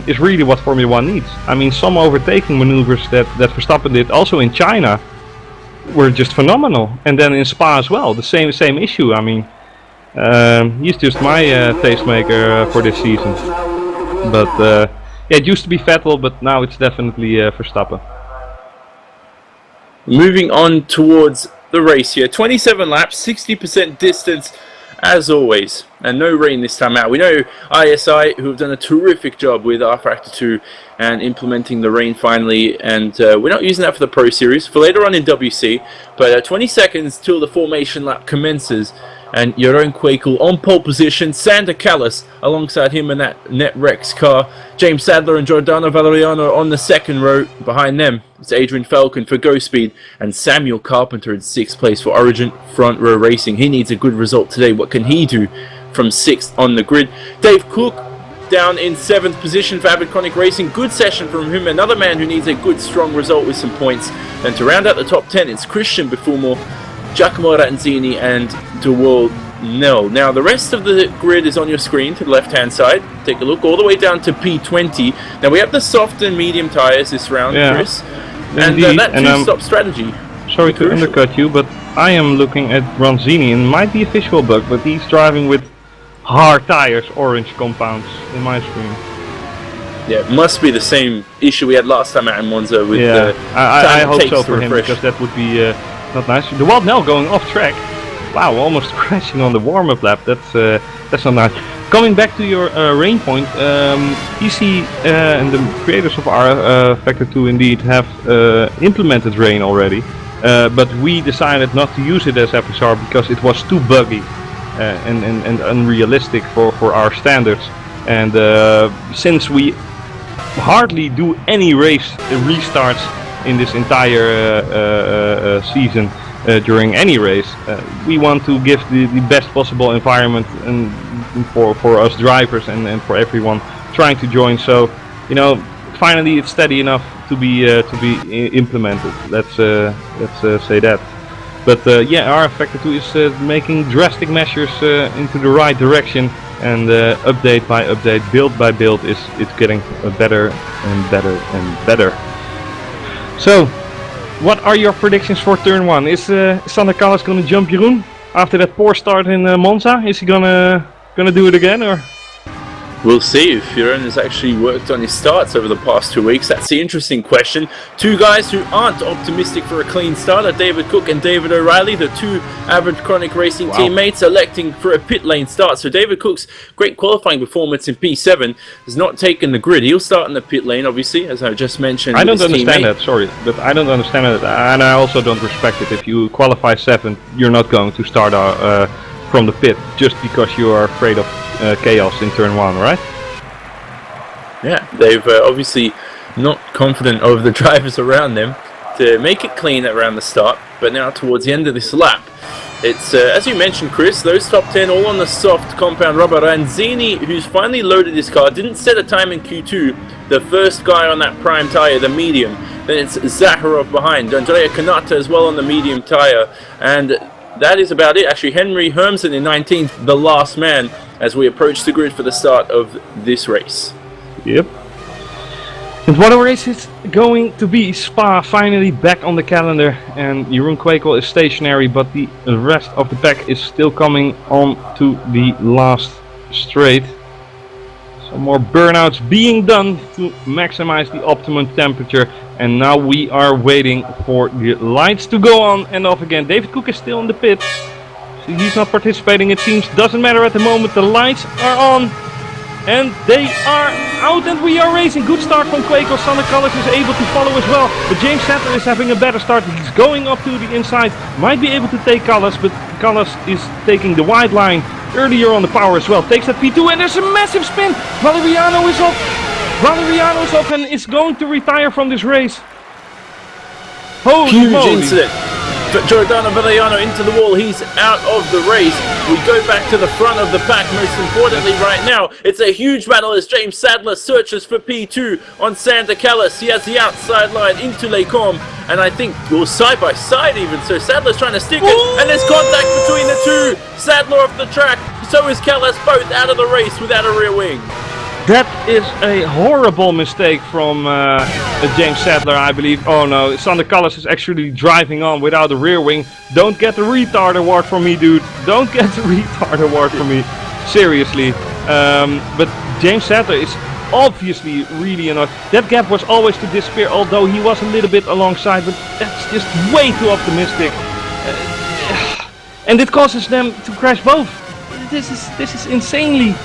Speaker 2: is really what Formula 1 needs. I mean, some overtaking maneuvers that Verstappen did also in China were just phenomenal, and then in Spa as well, the same issue. I mean, he's just my tastemaker for this season. But yeah, it used to be Vettel, but now it's definitely Verstappen.
Speaker 1: Moving on towards the race here, 27 laps, 60% distance as always, and no rain this time out. We know ISI, who have done a terrific job with rFactor 2 and implementing the rain finally, and we're not using that for the Pro Series, for later on in WC, but 20 seconds till the formation lap commences, and Jeroen Quakel on pole position, Sander Callis alongside him in that NetRex car, James Sadler and Giordano Valeriano on the second row. Behind them, it's Adrian Falcon for Go Speed and Samuel Carpenter in 6th place for Origin Front Row Racing. He needs a good result today. What can he do from 6th on the grid? Dave Cook down in 7th position for Aberconic Racing. Good session from him. Another man who needs a good, strong result with some points. And to round out the top 10, it's Christian Befumor, Giacomo Ranzini and DeWalt Nell. Now the rest of the grid is on your screen to the left hand side. Take a look all the way down to P20. Now we have the soft and medium tyres this round, yeah, Chris. And that two-stop strategy.
Speaker 2: Sorry to undercut you, but I am looking at Ranzini, and it might be a visual bug, but he's driving with hard tyres, orange compounds in my screen.
Speaker 1: Yeah, it must be the same issue we had last time out in Monza with the
Speaker 2: I hope so for him, because that would be not nice. The Wild Nell going off track. Wow, almost crashing on the warm-up lap. That's not nice. Coming back to your rain point, PC and the creators of rFactor 2 indeed have implemented rain already, but we decided not to use it as FSR because it was too buggy and unrealistic for our standards. And since we hardly do any race restarts in this entire season during any race, we want to give the best possible environment and for us drivers and for everyone trying to join. So, you know, finally it's steady enough to be implemented. Let's say that. But yeah, rFactor 2 is making drastic measures into the right direction, and update by update, build by build, it's getting better and better and better. So, what are your predictions for turn 1? Is Sander Callis gonna jump Jeroen after that poor start in Monza? Is he gonna do it again, or?
Speaker 1: We'll see if Fiorone has actually worked on his starts over the past 2 weeks. That's the interesting question. Two guys who aren't optimistic for a clean start are David Cook and David O'Reilly, the two average Chronic Racing teammates, electing for a pit lane start. So David Cook's great qualifying performance in P7 has not taken the grid. He'll start in the pit lane, obviously, as I just mentioned.
Speaker 2: I don't understand that, sorry, but I don't understand it, and I also don't respect it. If you qualify 7th, you're not going to start from the pit just because you are afraid of chaos in turn 1, right?
Speaker 1: Yeah, they've obviously not confident of the drivers around them to make it clean around the start, but now towards the end of this lap, it's, as you mentioned, Chris, those top 10 all on the soft compound rubber. Ranzini, who's finally loaded his car, didn't set a time in Q2, the first guy on that prime tyre, the medium. Then it's Zaharov behind, Andrea Kanata as well on the medium tyre, and that is about it. Actually, Henry Hermsen in 19th, the last man, as we approach the grid for the start of this race.
Speaker 2: Yep. And what a race it's going to be. Spa finally back on the calendar, and Jeroen Kwekel is stationary, but the rest of the pack is still coming on to the last straight. Some more burnouts being done to maximize the optimum temperature, and now we are waiting for the lights to go on and off again. David Cook is still in the pit, so he's not participating, it seems. Doesn't matter at the moment, the lights are on and they are out, and we are racing. Good start from Kwekel. Sander Callis is able to follow as well, but James Sattler is having a better start. He's going up to the inside, might be able to take Callis, but Callis is taking the wide line earlier on the power as well. Takes that P2, and there's a massive spin. Valeriano is off. Valeriano is off and is going to retire from this race. Holy
Speaker 1: Huge
Speaker 2: moly.
Speaker 1: incident. Giordano Valeriano into the wall. He's out of the race. We go back to the front of the pack. Most importantly right now, it's a huge battle as James Sadler searches for P2 on Sander Callis. He has the outside line into Les Combes, and I think, well, side by side even. So Sadler's trying to stick it, and there's contact between the two. Sadler off the track. So is Callis, both out of the race without a rear wing.
Speaker 2: That is a horrible mistake from James Sadler, I believe. Oh no, Sander Callis is actually driving on without a rear wing. Don't get the retard award from me, dude. Don't get the retard award from me. Seriously. But James Sadler is obviously really annoyed. That gap was always to disappear, although he was a little bit alongside, but that's just way too optimistic. And it causes them to crash both. This is insanely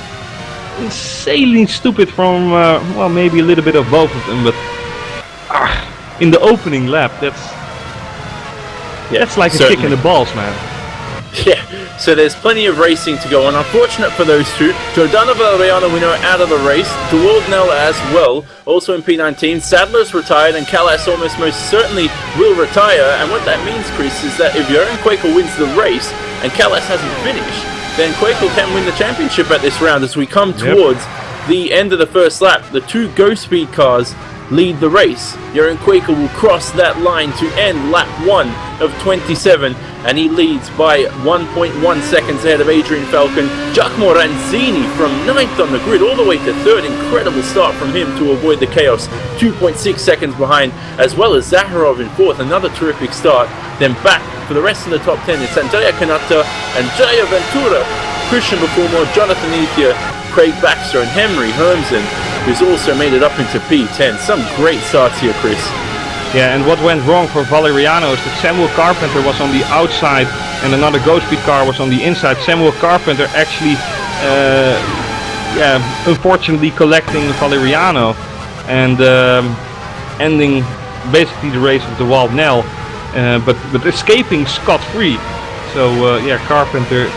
Speaker 2: stupid from, well, maybe a little bit of both of them, but in the opening lap, that's like
Speaker 1: certainly.
Speaker 2: a kick in the balls, man.
Speaker 1: Yeah, so there's plenty of racing to go on. Unfortunate for those two. Giordano Valeriano, we know, out of the race. DeWald Nella as well, also in P19. Sadler's retired, and Callis almost most certainly will retire. And what that means, Chris, is that if Jeroen Kwekel wins the race and Callis hasn't finished, then Kwekel can win the championship at this round. As we come towards the end of the first lap, the two Go Speed cars lead the race. Jeroen Kwekel will cross that line to end lap 1 of 27, and he leads by 1.1 seconds ahead of Adrian Falcon. Giacomo Ranzini from 9th on the grid all the way to 3rd. Incredible start from him to avoid the chaos. 2.6 seconds behind, as well as Zaharov in 4th. Another terrific start. Then back for the rest of the top 10, it's Andrea Kanata and Jaya Ventura, Christian Bufumo, Jonathan Ethier, Craig Baxter, and Henry Hermsen, who's also made it up into P10. Some great starts here, Chris.
Speaker 2: Yeah, and what went wrong for Valeriano is that Samuel Carpenter was on the outside and another Go Speed car was on the inside. Samuel Carpenter actually, unfortunately collecting Valeriano and ending basically the race of the Wild Nell, but escaping scot-free. So Carpenter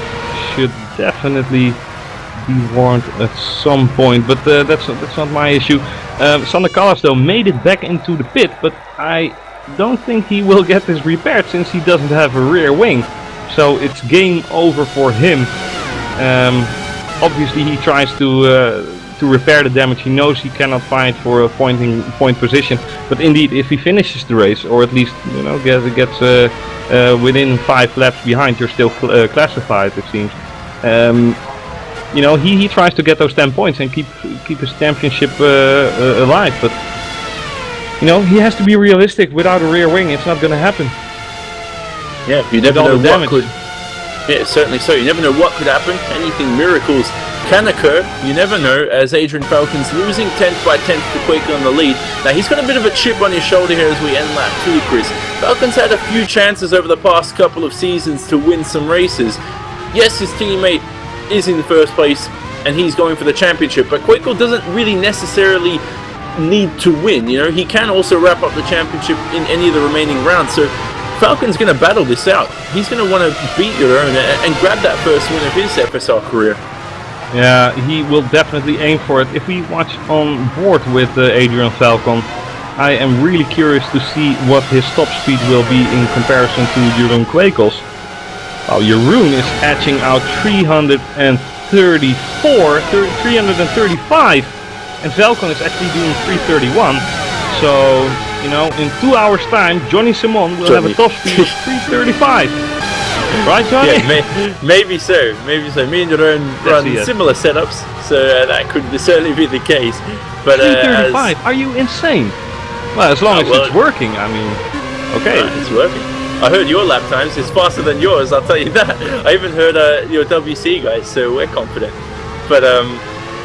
Speaker 2: should definitely be warned at some point, but that's not my issue. Sander Callis though made it back into the pit, but I don't think he will get this repaired since he doesn't have a rear wing. So it's game over for him. Obviously he tries to repair the damage. He knows he cannot fight for a point position, but indeed if he finishes the race, or at least gets within 5 laps behind, you're still classified, it seems. He tries to get those 10 points and keep his championship alive, but he has to be realistic. Without a rear wing, it's not going to happen.
Speaker 1: Yeah, you never know what could. Yeah, certainly so. You never know what could happen. Anything, miracles can occur. You never know, as Adrian Falcon's losing 10th by 10th to Quaker on the lead. Now he's got a bit of a chip on his shoulder here as we end lap 2, Chris. Falcon's had a few chances over the past couple of seasons to win some races. Yes, his teammate is in the first place and he's going for the championship, but Quaker doesn't really necessarily need to win. You know, he can also wrap up the championship in any of the remaining rounds. So Falcon's going to battle this out. He's going to want to beat your own and grab that first win of his FSR career.
Speaker 2: Yeah, he will definitely aim for it. If we watch on board with Adrian Falcon, I am really curious to see what his top speed will be in comparison to Jeroen Kwekels. Well, Jeroen is hatching out 335, and Falcon is actually doing 331. So, you know, in 2 hours time, Jonny Simon will have a top speed of 335. Right, Johnny?
Speaker 1: Yeah, maybe so. Maybe so. Me and Jeroen run similar setups, so that could certainly be the case. But
Speaker 2: 335? Are you insane? Well, as long as it's working, I mean, okay.
Speaker 1: It's working. I heard your lap times. It's faster than yours, I'll tell you that. I even heard your WC guys, so we're confident. But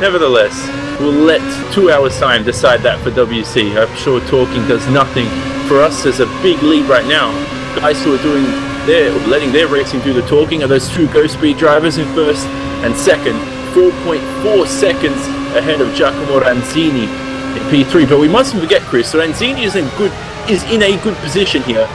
Speaker 1: nevertheless, we'll let 2 hours time decide that for WC. I'm sure talking does nothing for us. There's a big lead right now. Guys who are doing letting their racing do the talking are those two Go Speed drivers in first and second, 4.4 seconds ahead of Giacomo Ranzini in P3. But we mustn't forget, Chris, so Ranzini is in a good position here.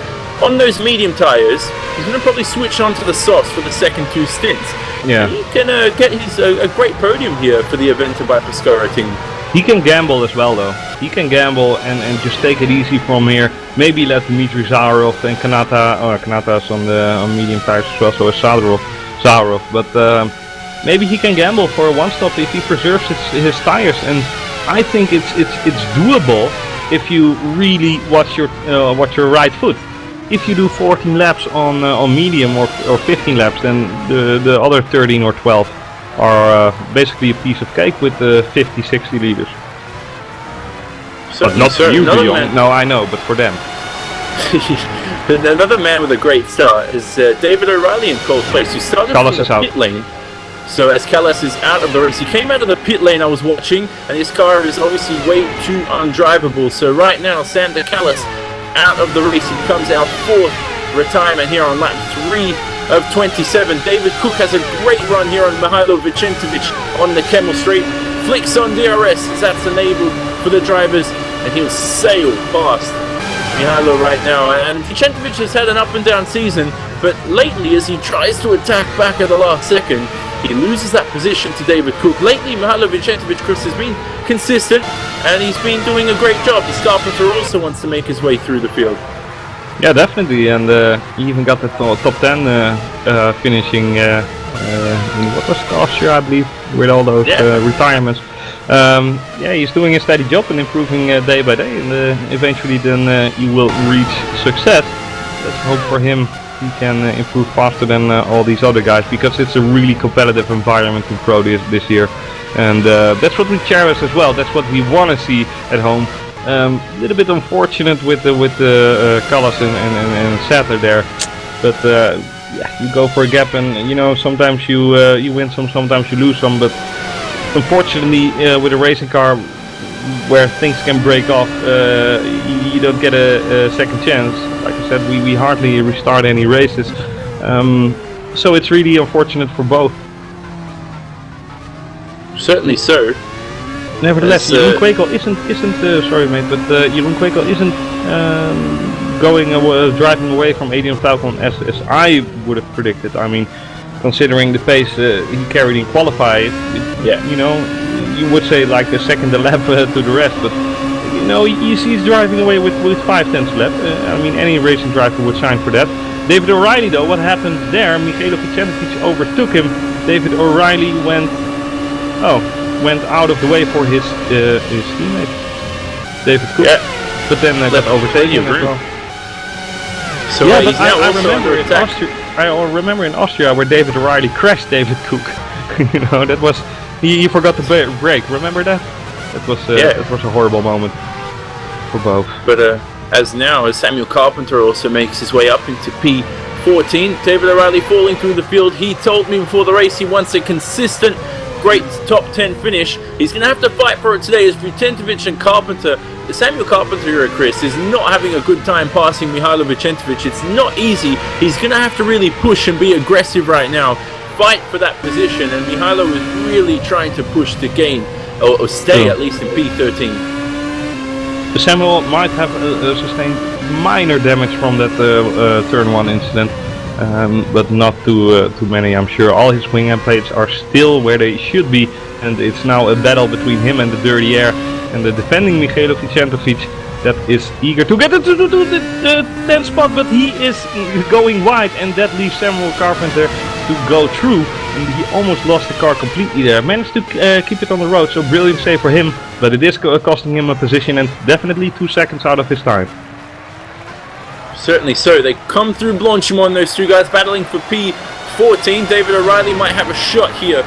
Speaker 1: On those medium tyres, he's going to probably switch on to the softs for the second 2 stints.
Speaker 2: Yeah.
Speaker 1: He can get his a great podium here for the Aventa by Pescara team.
Speaker 2: He can gamble as well, though. He can gamble and just take it easy from here. Maybe let Dmitry Zaharov and Kanata's on medium tires as well, so is Zaharov. But maybe he can gamble for a one-stop if he preserves his tires. And I think it's doable if you really watch your right foot. If you do 14 laps on medium or 15 laps, then the other 13 or 12 are basically a piece of cake with 50-60 liters. But not for you, Jong. No, I know, but for them.
Speaker 1: Another man with a great start is David O'Reilly in 12th place, who started from the pit lane. So as Callas is out of the race, he came out of the pit lane I was watching, and his car is obviously way too undrivable. So right now, Sander Callas out of the race. He comes out 4th retirement here on lap 3 of 27. David Cook has a great run here on Mihailo Vicentovic on the Kemmel Straight. Flicks on DRS as that's enabled for the drivers, and he'll sail past Mihailo right now. And Vicentovic has had an up and down season, but lately as he tries to attack back at the last second, he loses that position to David Cook. Lately, Mihailo Vicentovic, Chris, has been consistent, and he's been doing a great job. His carpenter also wants to make his way through the field.
Speaker 2: Yeah, definitely, and he even got the top 10 finishing in what was it, Austria, I believe, with all those retirements. Yeah, he's doing a steady job and improving day by day, and eventually then he will reach success. Let's hope for him he can improve faster than all these other guys, because it's a really competitive environment in Pro this year, and that's what we cherish as well. That's what we want to see at home. A little bit unfortunate with the Callas and Sattler there, but yeah, you go for a gap, and you know, sometimes you win some, sometimes you lose some. But unfortunately, with a racing car where things can break off, you don't get a second chance. Like I said, we hardly restart any races, so it's really unfortunate for both.
Speaker 1: Certainly so.
Speaker 2: Nevertheless, Jeroen Kwekels isn't sorry mate, but Jeroen Kwekels isn't driving away from Adrian Falcon as I would have predicted. I mean, considering the pace he carried in qualify, you know, you would say like a second a lap to the rest, but you know, he's driving away with 5/10 lap. I mean, any racing driver would shine for that. David O'Reilly, though, what happened there? Mihailo Vicentovic overtook him. David O'Reilly went out of the way for his teammate, David Cook, but then got overtaken as well.
Speaker 1: So
Speaker 2: yeah, but I remember in Austria. I remember in Austria where David O'Reilly crashed David Cook. You know, that was he forgot to brake. Remember that? That was a horrible moment for both.
Speaker 1: But as Samuel Carpenter also makes his way up into P14, David O'Reilly falling through the field. He told me before the race he wants a consistent great top 10 finish. He's going to have to fight for it today as Vucenovic and Carpenter. Samuel Carpenter here, Chris, is not having a good time passing Mihailo Vucenovic. It's not easy. He's going to have to really push and be aggressive right now. Fight for that position, and Mihailo is really trying to push to gain, or stay at least in P13.
Speaker 2: Samuel might have sustained minor damage from that turn 1 incident. But not too many, I'm sure. All his wing and plates are still where they should be, and it's now a battle between him and the dirty air and the defending Mihailo Vucenovic that is eager to get into the 10th spot, but he is going wide, and that leaves Samuel Carpenter to go through, and he almost lost the car completely there. Managed to keep it on the road, so brilliant save for him, but it is costing him a position and definitely 2 seconds out of his time.
Speaker 1: Certainly so. They come through Blanchimont, those two guys battling for P14. David O'Reilly might have a shot here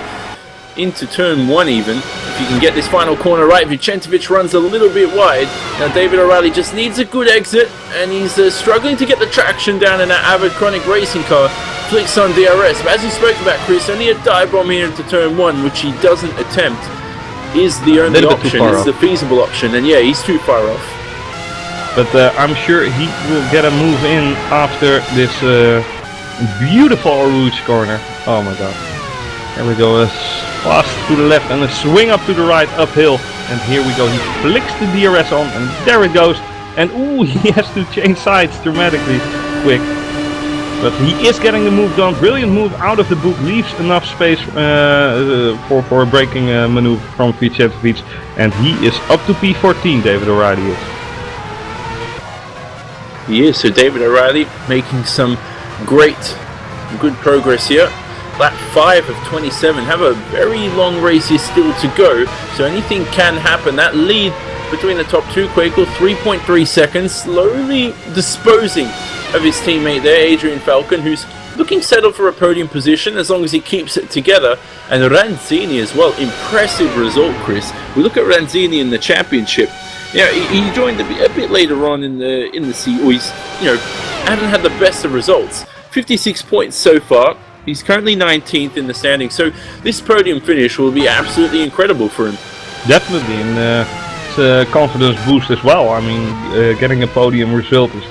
Speaker 1: into turn 1 even. If you can get this final corner right, Vucenovic runs a little bit wide. Now David O'Reilly just needs a good exit, and he's struggling to get the traction down in that Avid Chronic racing car. Flicks on DRS, but as you spoke about, Chris, only a dive bomb here into turn 1, which he doesn't attempt, is the only option, is the feasible option, and yeah, he's too far off.
Speaker 2: But I'm sure he will get a move in after this beautiful Rouge corner. Oh my god. Here we go, a fast to the left and a swing up to the right uphill. And here we go, he flicks the DRS on and there it goes. And ooh, he has to change sides dramatically quick. But he is getting the move done. Brilliant move out of the boot, leaves enough space for a braking maneuver from Vucenovic. And he is up to P14, David O'Reilly is.
Speaker 1: He is, so David O'Reilly making some good progress here. Lap 5 of 27, have a very long race here still to go, so anything can happen. That lead between the top two, Quakel, 3.3 seconds, slowly disposing of his teammate there, Adrian Falcon, who's looking settled for a podium position as long as he keeps it together. And Ranzini as well, impressive result, Chris. We look at Ranzini in the championship. Yeah, he joined a bit later on in the season. He's, hasn't had the best of results. 56 points so far. He's currently 19th in the standings. So this podium finish will be absolutely incredible for him.
Speaker 2: Definitely, and it's a confidence boost as well. I mean, getting a podium result is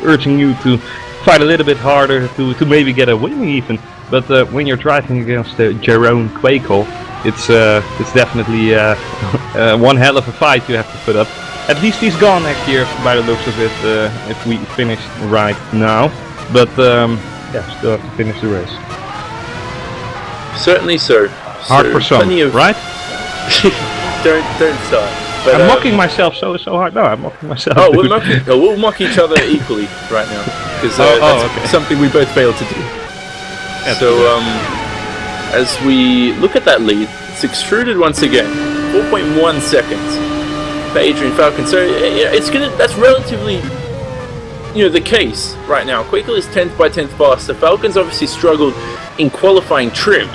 Speaker 2: urging you to fight a little bit harder to maybe get a win even. But when you're driving against Jerome Quakel, it's definitely one hell of a fight you have to put up. At least he's gone next year by the looks of it, if we finish right now. But yeah, still have to finish the race.
Speaker 1: Certainly so.
Speaker 2: Hard for some, right?
Speaker 1: don't start. But,
Speaker 2: I'm mocking myself so hard. No, I'm mocking myself.
Speaker 1: Oh, we'll mock each other equally right now because that's something we both failed to do. Yes, so as we look at that lead, it's extruded once again, 4.1 seconds for Adrian Falcon. So that's relatively the case right now. Quakel is 10th by 10th faster. Falcon's obviously struggled in qualifying trim,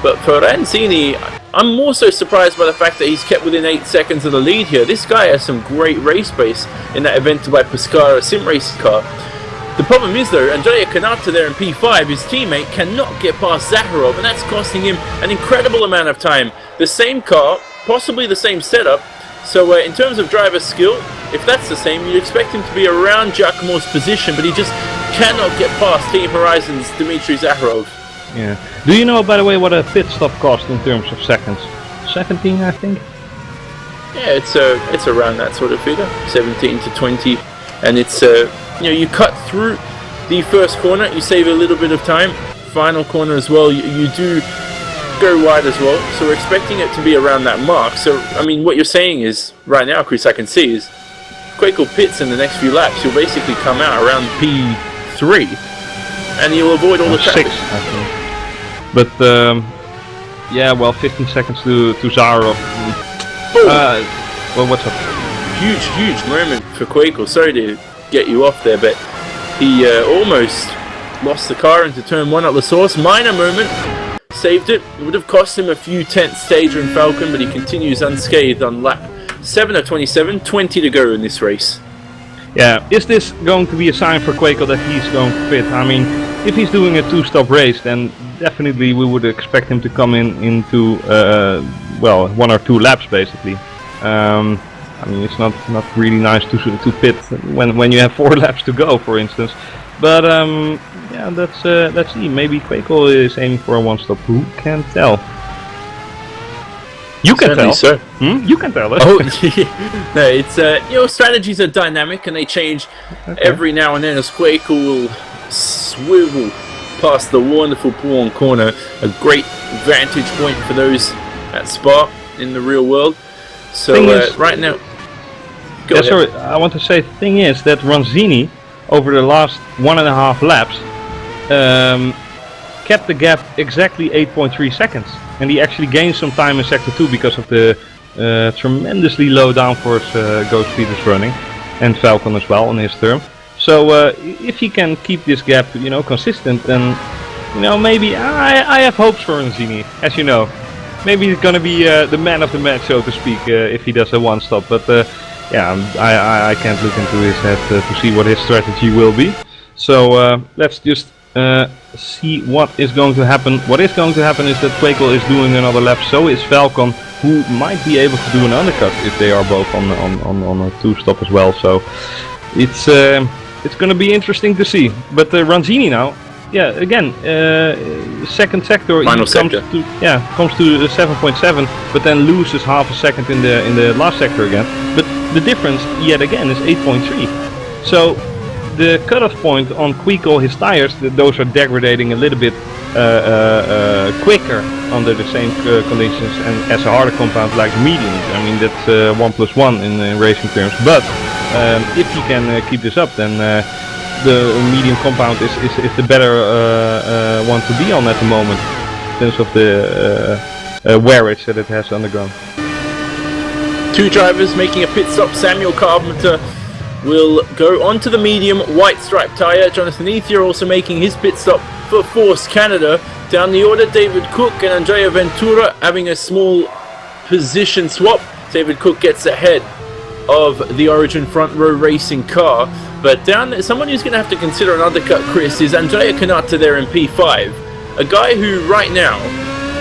Speaker 1: but for Ranzini, I'm more so surprised by the fact that he's kept within 8 seconds of the lead here. This guy has some great race pace in that event by Pescara sim race car. The problem is though, Andrea Kanata there in P5, his teammate cannot get past Zakharov, and that's costing him an incredible amount of time. The same car, possibly the same setup, so in terms of driver skill, if that's the same, you'd expect him to be around Giacomo's position, but he just cannot get past Team Horizon's Dmitry Zakharov.
Speaker 2: Yeah. Do you know, by the way, what a pit stop cost in terms of seconds? 17, I think.
Speaker 1: Yeah, it's around that sort of figure, 17 to 20, and it's you cut through the first corner, you save a little bit of time. Final corner as well, you do go wide as well, so we're expecting it to be around that mark. So I mean, what you're saying is right now, Chris, I can see is Quakel pits in the next few laps. You'll basically come out around P3, and you'll avoid all the traffic.
Speaker 2: 6, I think. But yeah, well, 15 seconds to Zarov. Well, what's up?
Speaker 1: Huge moment for Quakel. Sorry to get you off there, but he almost lost the car into turn 1 at La Source. Minor moment, saved it. It would have cost him a few tenths to Adrian Falcon, but he continues unscathed on lap 7 of 27, 20 to go in this race.
Speaker 2: Yeah, is this going to be a sign for Quakel that he's going to pit? I mean, if he's doing a 2-stop race, then definitely we would expect him to come into well, 1 or 2 laps basically. I mean, it's not really nice to pit when you have 4 laps to go, for instance. But yeah, let's see. Maybe Quakel is aiming for a 1-stop. Who can tell? You can tell.
Speaker 1: So.
Speaker 2: You can tell.
Speaker 1: Oh, no, it's strategies are dynamic and they change every now and then. As Quakel will swivel past the wonderful Pawn corner, a great vantage point for those at Spa in the real world. So right now,
Speaker 2: sorry, I want to say the thing is that Ronzini over the last 1.5 laps kept the gap exactly 8.3 seconds, and he actually gained some time in sector 2 because of the tremendously low downforce Ghost Speed is running, and Falcon as well on his term. So if he can keep this gap, consistent, then maybe I have hopes for Ronzini, as you know. Maybe he's gonna be the man of the match, so to speak, if he does a 1-stop. But yeah, I can't look into his head to see what his strategy will be. So let's just see what is going to happen. What is going to happen is that Quakel is doing another lap. So is Falcon, who might be able to do an undercut if they are both on a 2-stop as well. So it's going to be interesting to see. But Ronzini now. Yeah, again, second sector.
Speaker 1: Final sector.
Speaker 2: Comes to 7.7, but then loses half a second in the last sector again. But the difference yet again is 8.3. So the cutoff point on Quakel, his tires, those are degrading a little bit quicker under the same conditions and as a harder compound like mediums. I mean that's 1+1 in racing terms. But if he can keep this up, then the medium compound is the better one to be on at the moment in terms of the wearage that it has undergone.
Speaker 1: 2 drivers making a pit stop. Samuel Carpenter will go onto the medium white stripe tyre. Jonathan Ethier also making his pit stop for Force Canada. Down the order, David Cook and Andrea Ventura having a small position swap. David Cook gets ahead of the Origin front row racing car, but down there, someone who's going to have to consider an undercut, Chris, is Andrea Kanata there in P5, a guy who right now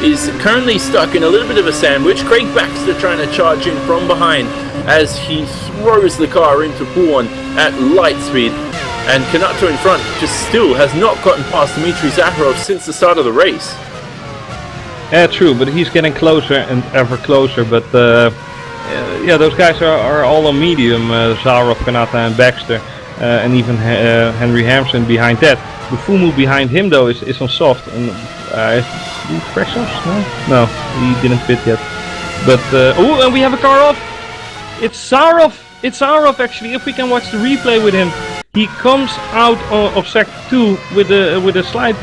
Speaker 1: is currently stuck in a little bit of a sandwich. Craig Baxter trying to charge in from behind as he throws the car into Pawn at light speed, and Kanata in front just still has not gotten past Dmitry Zakharov since the start of the race.
Speaker 2: Yeah, true, but he's getting closer and ever closer, but yeah, those guys are all on medium, Zakharov, Kanata and Baxter, and even Henry Hampson behind that. The Fumu behind him though is on soft, and fresh off? No, he didn't fit yet. But oh, and we have a car off. It's Zakharov. It's Zakharov actually. If we can watch the replay with him, he comes out of sector 2 with a slight,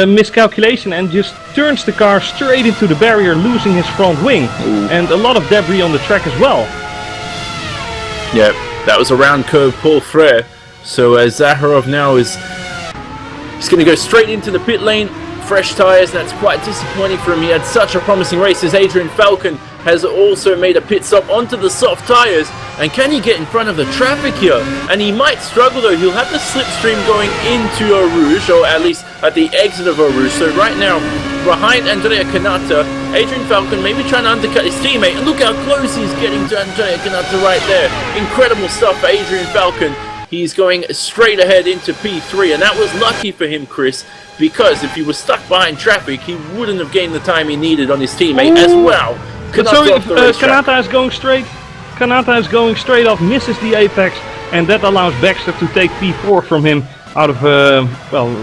Speaker 2: miscalculation and just turns the car straight into the barrier, losing his front wing.
Speaker 1: Ooh.
Speaker 2: And a lot of debris on the track as well.
Speaker 1: Yeah, that was a round curve Paul Frere. So Zakharov now he's going to go straight into the pit lane. Fresh tyres, and that's quite disappointing for him. He had such a promising race as Adrian Falcon has also made a pit stop onto the soft tyres. And can he get in front of the traffic here? And he might struggle though. He'll have the slipstream going into Eau Rouge, or at least at the exit of Eau Rouge. So right now, behind Andrea Kanata, Adrian Falcon maybe trying to undercut his teammate. And look how close he's getting to Andrea Kanata right there. Incredible stuff for Adrian Falcon. He's going straight ahead into P3, and that was lucky for him, Chris, because if he was stuck behind traffic, he wouldn't have gained the time he needed on his teammate as well.
Speaker 2: Kanata is going straight. Kanata is going straight off, misses the apex, and that allows Baxter to take P4 from him out of, well,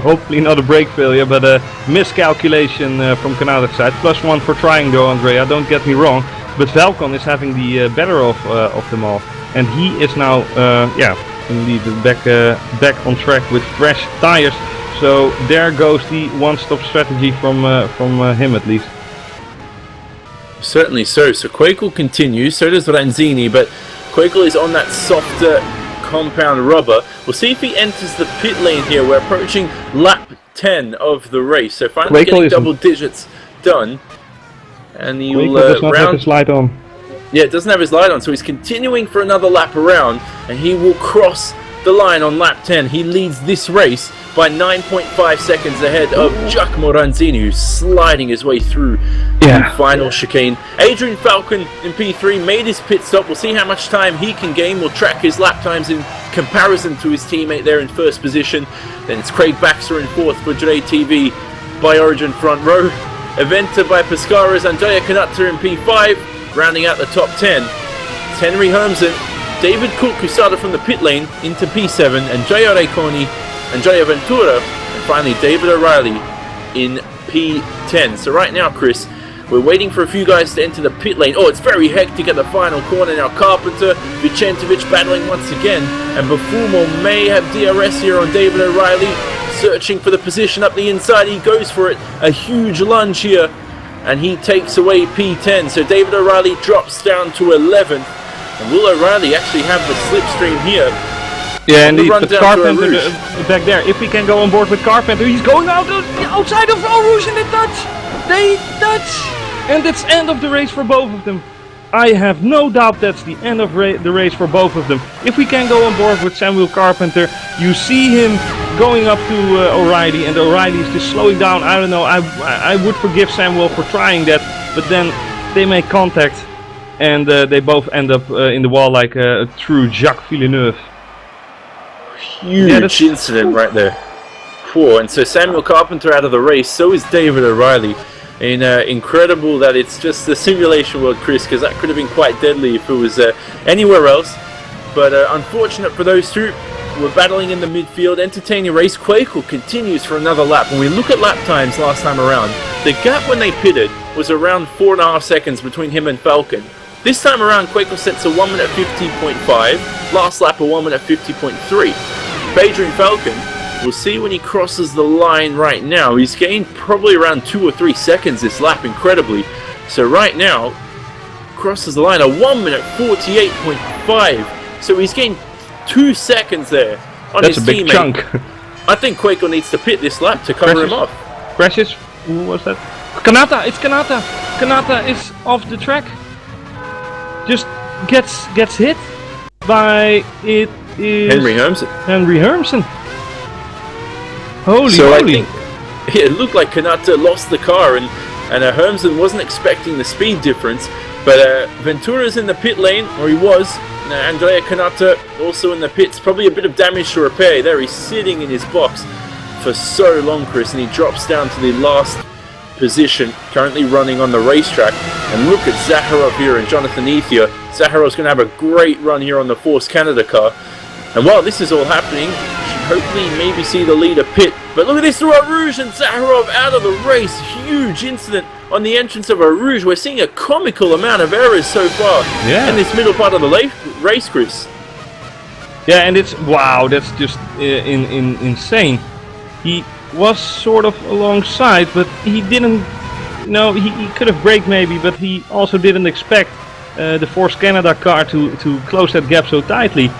Speaker 2: hopefully not a brake failure, but a miscalculation from Kanata's side. +1 for trying though, Andrea, don't get me wrong, but Falcon is having the better of them all. And he is now, yeah, indeed back on track with fresh tires. So there goes the one-stop strategy from him at least.
Speaker 1: Certainly so. So Quakel continues, so does Ranzini, but Quakel is on that softer compound rubber. We'll see if he enters the pit lane here. We're approaching lap 10 of the race. So finally getting double digits done. And he will
Speaker 2: does not have his light on.
Speaker 1: Yeah, it doesn't have his light on, so he's continuing for another lap around, and he will cross the line on lap 10. He leads this race by 9.5 seconds ahead of Giacomo Ranzini, who's sliding his way through the final chicane. Adrian Falcon in P3 made his pit stop. We'll see how much time he can gain. We'll track his lap times in comparison to his teammate there in first position. Then it's Craig Baxter in fourth for JTV by Origin front row. Eventer by Pescara's Andrea Canutta in P5, rounding out the top 10. It's Henry Hermsen, David Cook, who started from the pit lane, into P7, and J.R. Reconi, and J.R. Ventura, and finally David O'Reilly in P10. So right now, Chris, we're waiting for a few guys to enter the pit lane. Oh, it's very hectic at the final corner now. Carpenter, Vicentovic battling once again, and Bufumo may have DRS here on David O'Reilly, searching for the position up the inside. He goes for it, a huge lunge here, and he takes away P10. So David O'Reilly drops down to 11th, and will O'Reilly actually have the slipstream here?
Speaker 2: Yeah, indeed, but Carpenter back there. If we can go on board with Carpenter, he's going out outside of Eau Rouge, and they touch, and it's end of the race for both of them. I have no doubt that's the end of the race for both of them. If we can go on board with Samuel Carpenter, you see him going up to O'Reilly, and O'Reilly is just slowing down. I don't know, I would forgive Samuel for trying that, but then they make contact, and they both end up in the wall like a true Jacques Villeneuve.
Speaker 1: Huge incident right there. Whoa, and so Samuel Carpenter out of the race, so is David O'Reilly. And incredible that it's just the simulation world, Chris, because that could have been quite deadly if it was anywhere else. But unfortunate for those two. We're battling in the midfield. Entertaining race. Quakel continues for another lap. When we look at lap times last time around, the gap when they pitted was around 4.5 seconds between him and Falcon. This time around, Quakel sets a 1 minute 50.5. Last lap a 1 minute 50.3. Adrian Falcon, we'll see when he crosses the line right now. He's gained probably around 2 or 3 seconds this lap, incredibly. So right now, crosses the line a 1 minute 48.5. So he's gained 2 seconds there on his teammate. That's a big chunk. I think Quakel needs to pit this lap to cover him off.
Speaker 2: Precious? Who was that? Canutta! It's Canutta! Canutta is off the track. Just gets hit by it is
Speaker 1: Henry
Speaker 2: Hermsen. Holy
Speaker 1: so
Speaker 2: moly.
Speaker 1: I think it looked like Canutta lost the car, and Hermsen wasn't expecting the speed difference. But Ventura's in the pit lane, or he was. Andrea Canutta also in the pits. Probably a bit of damage to repair. There he's sitting in his box for so long, Chris, and he drops down to the last position, currently running on the racetrack. And look at Zaharov here and Jonathan Ethier. Zaharov's going to have a great run here on the Force Canada car. And while this is all happening, hopefully maybe see the leader pit. But look at this, Eau Rouge and Zaharov out of the race. Huge incident on the entrance of Eau Rouge. We're seeing a comical amount of errors so far in this middle part of the race, Chris.
Speaker 2: Yeah, and it's, wow, that's just insane. He was sort of alongside, but he didn't, he could have braked maybe, but he also didn't expect the Force Canada car to close that gap so tightly.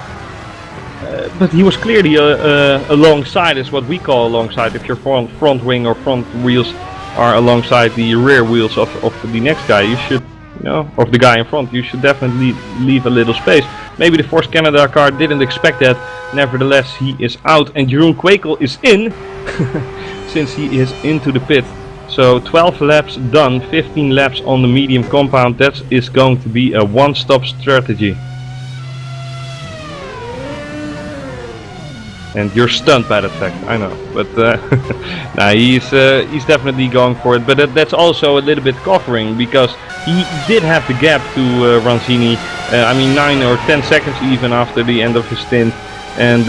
Speaker 2: But he was clearly alongside, is what we call alongside. If your front wing or front wheels are alongside the rear wheels of the next guy, you should, of the guy in front, you should definitely leave a little space. Maybe the Force Canada car didn't expect that. Nevertheless, he is out, and Jeroen Quakel is in, since he is into the pit. So 12 laps done, 15 laps on the medium compound. That is going to be a one-stop strategy. And you're stunned by that fact, I know. But nah, he's definitely going for it. But that's also a little bit covering, because he did have the gap to Ranzini. I mean, 9 or 10 seconds even after the end of his stint. And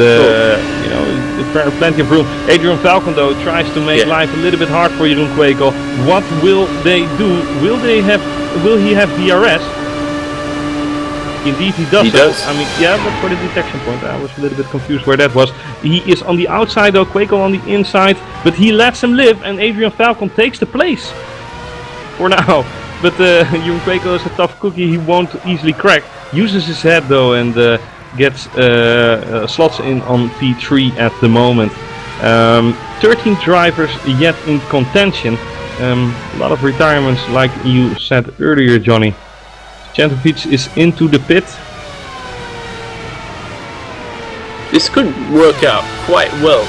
Speaker 2: plenty of room. Adrian Falcon though tries to make life a little bit hard for Jeroen Quakel. What will they do? Will he have DRS? Indeed he does. I mean, yeah, but for the detection point I was a little bit confused where that was. He is on the outside though, Quakel on the inside, but he lets him live, and Adrian Falcon takes the place for now. But Jeroen Quakel is a tough cookie, he won't easily crack. Uses his head though, and gets slots in on P3 at the moment. 13 drivers yet in contention. A lot of retirements, like you said earlier, Jonny. Jantovic is into the pit.
Speaker 1: This could work out quite well.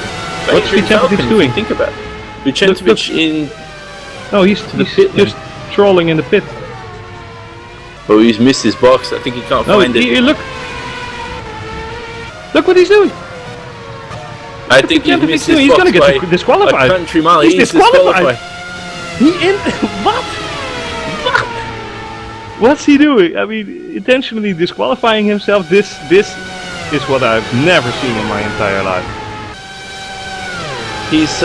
Speaker 2: What's Vicentovic doing?
Speaker 1: Think about it. Vicentovic in...
Speaker 2: No, he's just trolling in the pit.
Speaker 1: Oh, he's missed his box. I think he can't find it.
Speaker 2: Look what he's doing.
Speaker 1: I think he's missed his box.
Speaker 2: He's going to get disqualified.
Speaker 1: A country mile.
Speaker 2: He's disqualified. What? What's he doing? I mean, intentionally disqualifying himself. This is what I've never seen in my entire life.
Speaker 1: He's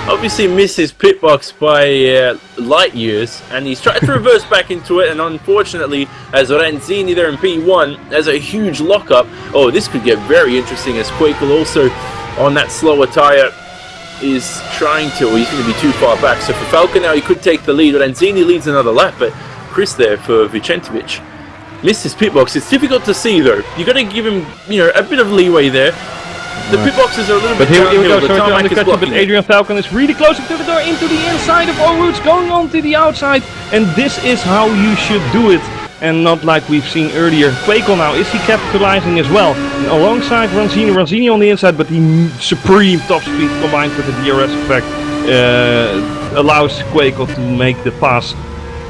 Speaker 1: obviously missed his pit box by light years, and he's tried to reverse back into it, and unfortunately, as Renzini there in P1 has a huge lockup. Oh, this could get very interesting as Quakel also on that slower tyre is trying to, well, he's going to be too far back. So for Falcon now, he could take the lead. Renzini leads another lap, but Chris there for Vicentovic missed his pit box. It's difficult to see though. You got to give him, a bit of leeway there. The pit boxes are a little bit
Speaker 2: here we go,
Speaker 1: the
Speaker 2: sorry to
Speaker 1: tarmac is
Speaker 2: undercut you, but
Speaker 1: blocking it.
Speaker 2: Adrian Falcon is really closing to the door, into the inside of O'Rourke's, going on to the outside, and this is how you should do it, and not like we've seen earlier. Quakel now, is he capitalizing as well? And alongside Renzini on the inside, but the supreme top speed combined with the DRS effect allows Quakel to make the pass,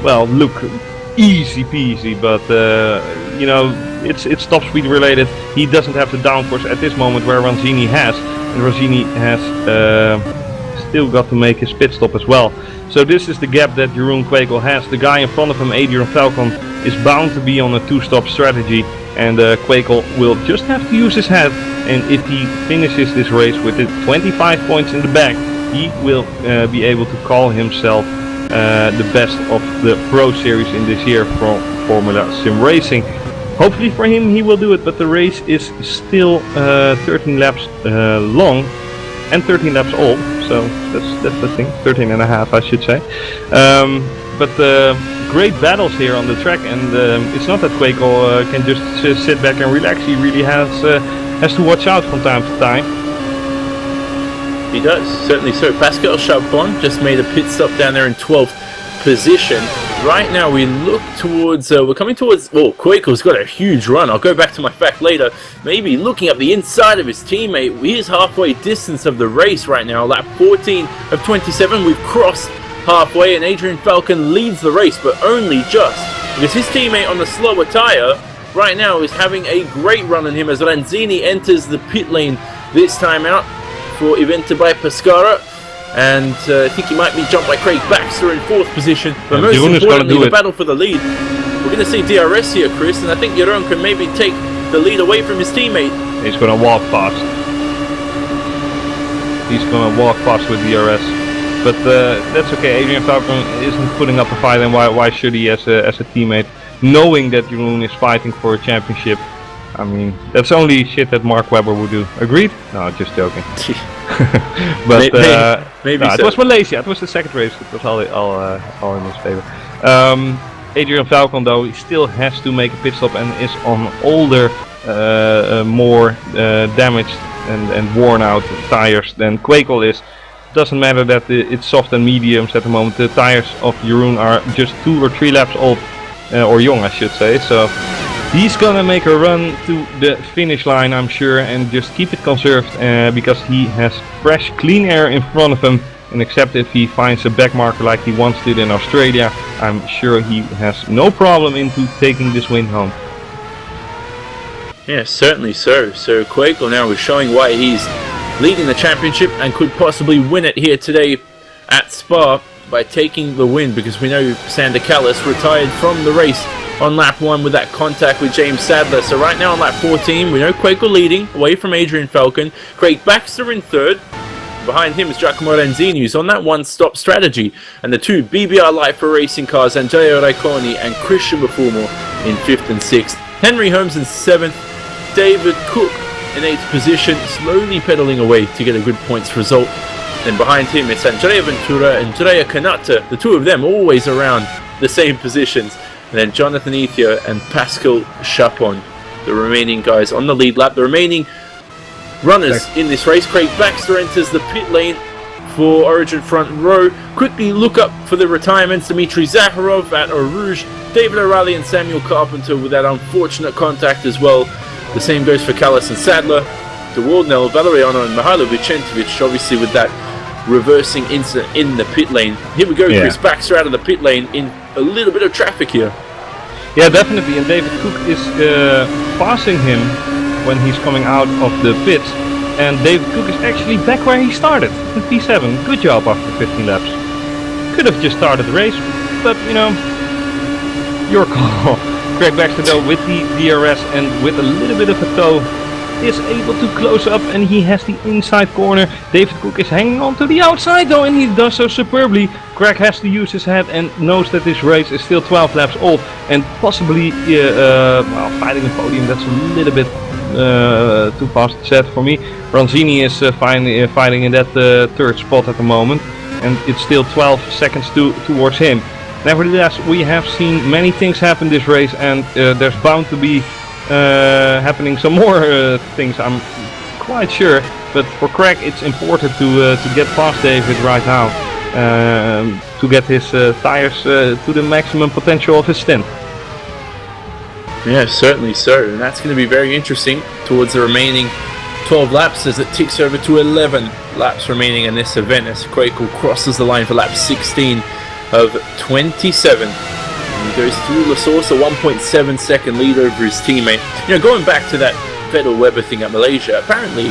Speaker 2: well, look easy peasy, but it's top speed related. He doesn't have the downforce at this moment where Renzini has, and Renzini has still got to make his pit stop as well. So this is the gap that Jeroen Quakel has. The guy in front of him, Adrian Falcon, is bound to be on a two-stop strategy, and Quakel will just have to use his head, and if he finishes this race with the 25 points in the bag, he will be able to call himself the best of the Pro Series in this year from Formula Sim Racing. Hopefully for him he will do it, but the race is still 13 laps long and 13 laps old, so that's the thing, 13 and a half I should say. But great battles here on the track, and it's not that Quakel can just sit back and relax. He really has to watch out from time to time.
Speaker 1: He does, certainly so. Pascal Chapon just made a pit stop down there in 12th position. Right now we look towards, we're coming towards, Quakel's got a huge run. I'll go back to my fact later. Maybe looking up the inside of his teammate. He's halfway distance of the race right now. Lap 14 of 27, we've crossed halfway, and Adrian Falcon leads the race, but only just, because his teammate on the slower tyre right now is having a great run on him as Renzini enters the pit lane this time out for Eventa by Pescara, and I think he might be jumped by Craig Baxter in 4th position, but most importantly the battle for the lead. We're going to see DRS here, Chris, and I think Jeroen can maybe take the lead away from his teammate.
Speaker 2: He's going to walk fast. He's going to walk fast with DRS, but that's okay. Adrian Falcon isn't putting up a fight, and why should he as a teammate, knowing that Jeroen is fighting for a championship? I mean, that's only shit that Mark Webber would do. Agreed? No, just joking. But
Speaker 1: maybe
Speaker 2: no,
Speaker 1: so.
Speaker 2: It was Malaysia. It was the second race. It was all in his favor. Adrian Falcon, though, he still has to make a pit stop and is on older, more damaged and worn out tires than Quakel is. Doesn't matter that it's soft and mediums at the moment. The tires of Jeroen are just 2 or 3 laps old, or young, I should say. So he's gonna make a run to the finish line, I'm sure, and just keep it conserved because he has fresh, clean air in front of him. And except if he finds a backmarker like he once did in Australia, I'm sure he has no problem into taking this win home.
Speaker 1: Yeah, certainly so. So Quakel now is showing why he's leading the championship and could possibly win it here today at Spa by taking the win, because we know Sander Callis retired from the race on lap 1 with that contact with James Sadler. So right now on lap 14, we know Quakel leading away from Adrian Falcon. Craig Baxter in 3rd. Behind him is Giacomo Renzini, who's on that one-stop strategy. And the 2 BBR Light for Racing cars, Andrea Raikkonen and Christian Bufumo in 5th and 6th. Henry Holmes in 7th. David Cook in 8th position, slowly pedaling away to get a good points result. Then behind him it's Andrea Ventura and Andrea Kanata, the 2 of them always around the same positions. And then Jonathan Ethier and Pascal Chapon, the remaining guys on the lead lap. The remaining runners in this race. Craig Baxter enters the pit lane for Origin Front Row. Quickly look up for the retirements. Dmitry Zakharov at Eau Rouge. David O'Reilly and Samuel Carpenter with that unfortunate contact as well. The same goes for Kallis and Sadler, DeWaldnell, Valeriano and Mihailovic, Centovic, obviously with that reversing incident in the pit lane. Here we go, Chris Baxter out of the pit lane in a little bit of traffic here.
Speaker 2: Yeah, definitely, and David Cook is passing him when he's coming out of the pits, and David Cook is actually back where he started, in P7. Good job after 15 laps. Could have just started the race, but you know, your call. Craig Baxter though with the DRS and with a little bit of a toe is able to close up, and he has the inside corner. David Cook is hanging on to the outside though, and he does so superbly. Craig has to use his head and knows that this race is still 12 laps old and possibly well, fighting a podium. That's a little bit too fast said for me. Ronzini is fighting in that third spot at the moment, and it's still 12 seconds towards him. Nevertheless, we have seen many things happen this race, and there's bound to be happening some more things, I'm quite sure. But for Craig it's important to get past David right now, to get his tires to the maximum potential of his stint.
Speaker 1: Yeah, certainly so, and that's going to be very interesting towards the remaining 12 laps as it ticks over to 11 laps remaining in this event as Quakel crosses the line for lap 16 of 27. He goes through La Source, a 1.7 second lead over his teammate. You know, going back to that Vettel-Weber thing at Malaysia, apparently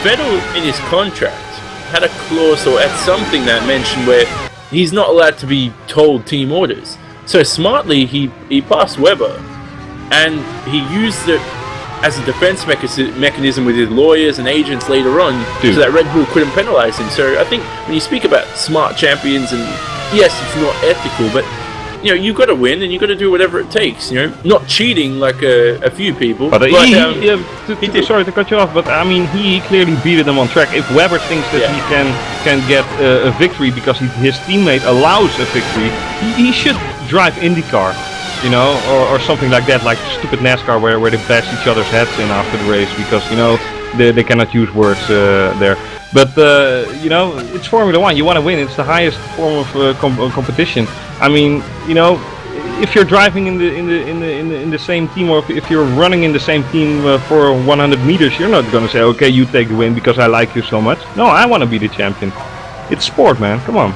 Speaker 1: Vettel in his contract had a clause or had something that mentioned where he's not allowed to be told team orders. So smartly he passed Weber, and he used it as a defense mechanism with his lawyers and agents later on, so that Red Bull couldn't penalize him. So I think when you speak about smart champions, and yes, it's not ethical, but you know, you got to win and you got to do whatever it takes. You know, not cheating like a few people. But
Speaker 2: sorry to cut you off, but I mean, he clearly beat them on track. If Weber thinks that he can get a victory because his teammate allows a victory, he should drive IndyCar, you know, or something like that, like stupid NASCAR where they bash each other's heads in after the race because, you know, they cannot use words there. But you know, it's Formula One. You want to win. It's the highest form of competition. I mean, you know, if you're driving in the same team, or if you're running in the same team for 100 meters, you're not gonna say, okay, you take the win because I like you so much. No, I want to be the champion. It's sport, man. Come on.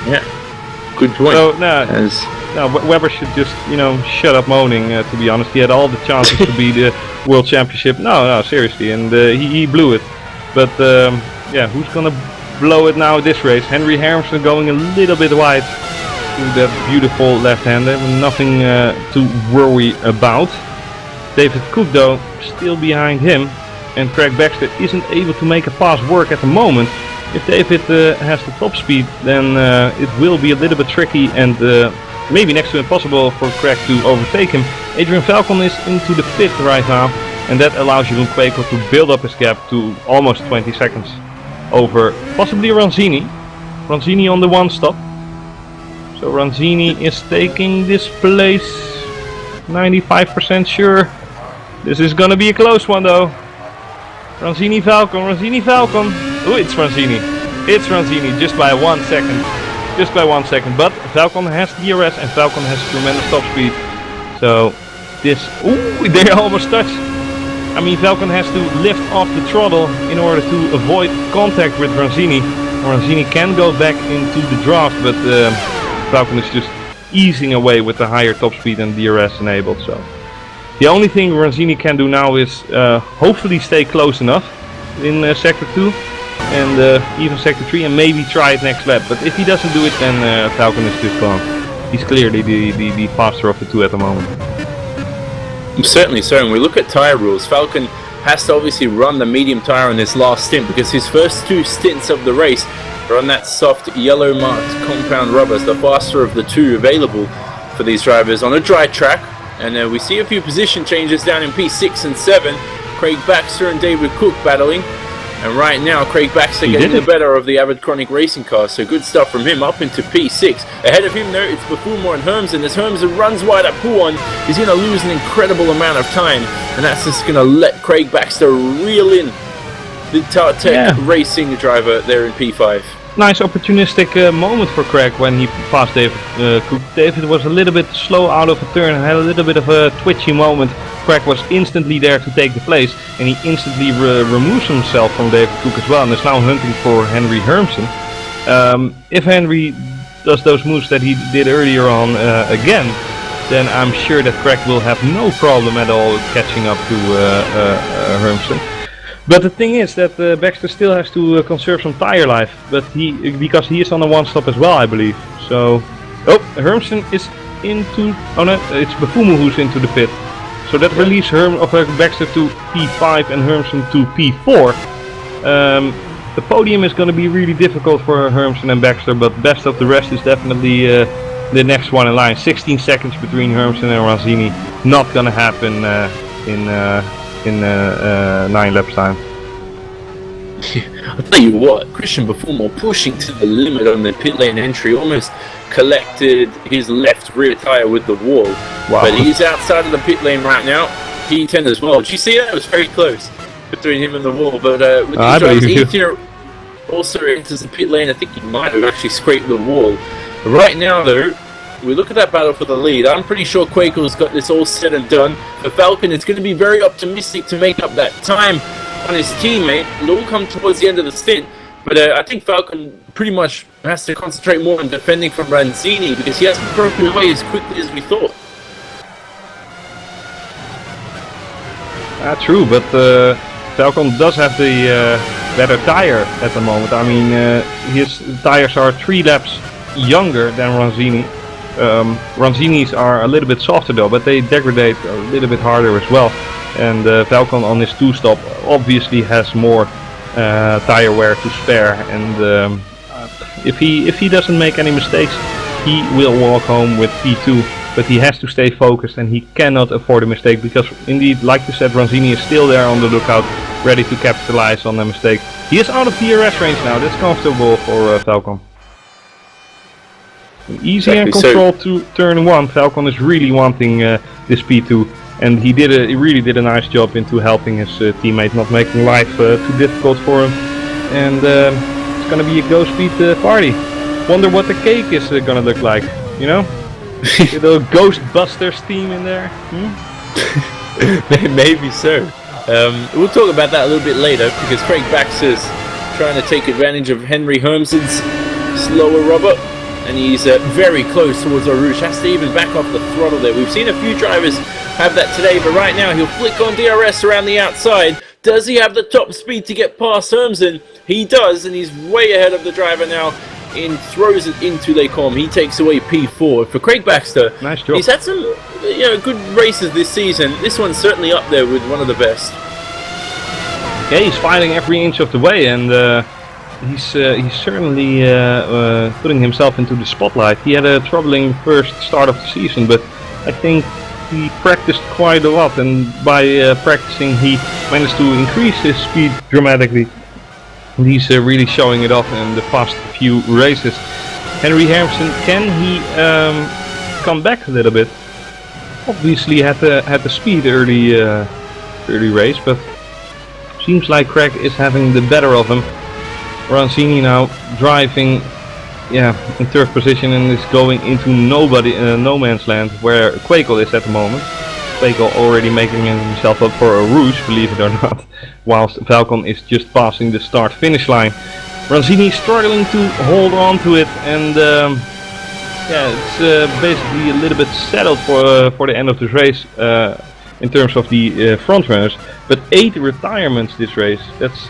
Speaker 1: Yeah. Good point.
Speaker 2: So no, Weber should just, you know, shut up moaning. To be honest, he had all the chances to be the world championship. No, seriously, and he blew it. But yeah, who's gonna blow it now this race? Henry Harrison going a little bit wide to that beautiful left-hander. Nothing to worry about. David Cook though still behind him, and Craig Baxter isn't able to make a pass work at the moment. If David has the top speed, then it will be a little bit tricky and maybe next to impossible for Craig to overtake him. Adrian Falcon is into the pit right now, and that allows Jeroen Quakel to build up his gap to almost 20 seconds over possibly Ronzini. Ronzini on the one stop. So Ronzini is taking this place, 95% sure. This is gonna be a close one though. Ronzini Falcon. Oh, it's Ronzini. It's Ronzini just by 1 second. Just by 1 second. But Falcon has DRS and Falcon has tremendous top speed. So this, ooh, they almost touched. I mean, Falcon has to lift off the throttle in order to avoid contact with Ronzini. Ronzini can go back into the draft, but Falcon is just easing away with the higher top speed and DRS enabled. So the only thing Ronzini can do now is hopefully stay close enough in sector 2 and even sector 3, and maybe try it next lap. But if he doesn't do it, then Falcon is just gone. He's clearly the faster of the two at the moment.
Speaker 1: Certainly so. When we look at tyre rules, Falcon has to obviously run the medium tyre on his last stint, because his first two stints of the race are on that soft yellow marked compound rubber, the faster of the two available for these drivers on a dry track. And we see a few position changes down in P6 and 7. Craig Baxter and David Cook battling. And right now, Craig Baxter getting the better of the Avid Chronic Racing car. So good stuff from him up into P6. Ahead of him, though, it's Bafumor and Hermsen. As Hermsen runs wide at Pouon, he's going to lose an incredible amount of time. And that's just going to let Craig Baxter reel in the Tartec Racing driver there in P5.
Speaker 2: Nice opportunistic moment for Craig when he passed David Cook. David was a little bit slow out of a turn and had a little bit of a twitchy moment Craig was instantly there to take the place, and he instantly removes himself from David Cook as well, and is now hunting for Henry Hermsen. If Henry does those moves that he did earlier on again, then I'm sure that Craig will have no problem at all catching up to Hermsen. But the thing is that Baxter still has to conserve some tire life, but because he is on a one stop as well, I believe. So, Hermsen is into. Oh no, it's Bafumu who's into the pit. So that releases Baxter to P5 and Hermsen to P4. The podium is going to be really difficult for Hermsen and Baxter, but best of the rest is definitely the next one in line. 16 seconds between Hermsen and Ranzini. Not going to happen in 9 laps time.
Speaker 1: I'll tell you what, Christian Bafumo pushing to the limit on the pit lane entry, almost collected his left rear tyre with the wall. Wow. But he's outside of the pit lane right now. P10 as well. Did you see that? It was very close between him and the wall. But with these drivers, Ethan also enters the pit lane. I think he might have actually scraped the wall. Right now, though, we look at that battle for the lead. I'm pretty sure Quakel's got this all said and done. For Falcon, it's going to be very optimistic to make up that time on his teammate. It'll all come towards the end of the stint. But I think Falcon pretty much has to concentrate more on defending from Ranzini because he hasn't broken away as quickly as we thought.
Speaker 2: True, but Falcon does have the better tire at the moment. I mean, his tires are 3 laps younger than Ranzini. Ranzini's are a little bit softer though, but they degrade a little bit harder as well. And Falcon on his 2-stop obviously has more tire wear to spare, and if he doesn't make any mistakes, he will walk home with P2. But he has to stay focused, and he cannot afford a mistake because, indeed, like you said, Ranzini is still there on the lookout, ready to capitalize on a mistake. He is out of DRS range now. That's comfortable for Falcon. Easy and controlled to turn 1. Falcon is really wanting this P2, and he really did a nice job into helping his teammate, not making life too difficult for him. And it's gonna be a go speed party. Wonder what the cake is gonna look like, you know? Little Ghostbusters team in there.
Speaker 1: Maybe so. We'll talk about that a little bit later because Craig Baxter's trying to take advantage of Henry Hermsen's slower rubber. And he's very close towards Arouche. Has to even back off the throttle there. We've seen a few drivers have that today, but right now he'll flick on DRS around the outside. Does he have the top speed to get past Hermsen? He does, and he's way ahead of the driver now. Throws it into Lecom. He takes away P4. For Craig Baxter,
Speaker 2: nice job.
Speaker 1: He's had some good races this season. This one's certainly up there with one of the best.
Speaker 2: Yeah, he's fighting every inch of the way, and he's certainly putting himself into the spotlight. He had a troubling first start of the season, but I think he practiced quite a lot, and by practicing he managed to increase his speed dramatically. And he's really showing it off in the past few races. Henry Hermsen, can he come back a little bit? Obviously had the speed early race, but seems like Craig is having the better of him. Ranzini now driving in 3rd position and is going into no man's land where Quakel is at the moment. Quakel already making himself up for a rouge, believe it or not, whilst Falcon is just passing the start-finish line. Ranzini struggling to hold on to it, and it's basically a little bit settled for the end of this race in terms of the front runners. But 8 retirements this race, that's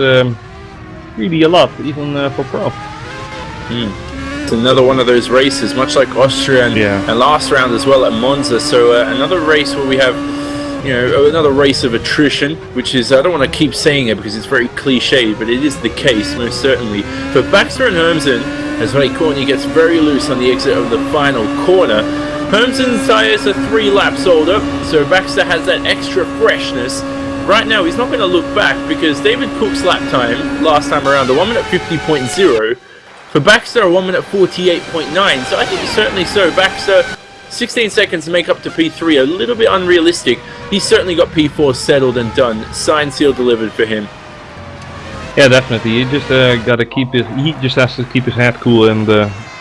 Speaker 2: really a lot, even for Pro.
Speaker 1: It's another one of those races, much like Austria and last round as well at Monza. So another race where we have, another race of attrition, which is, I don't want to keep saying it because it's very cliche, but it is the case, most certainly. For Baxter and Hermsen, as Ray Courtney gets very loose on the exit of the final corner. Hermsen's tyres are 3 laps older, so Baxter has that extra freshness. Right now, he's not going to look back because David Cook's lap time last time around, a 1 minute 50.0. For Baxter, a 1 minute 48.9. So I think certainly so. Baxter, 16 seconds to make up to P3, a little bit unrealistic. He's certainly got P4 settled and done. Signed, sealed, delivered for him.
Speaker 2: Yeah, definitely. He just he just has to keep his head cool and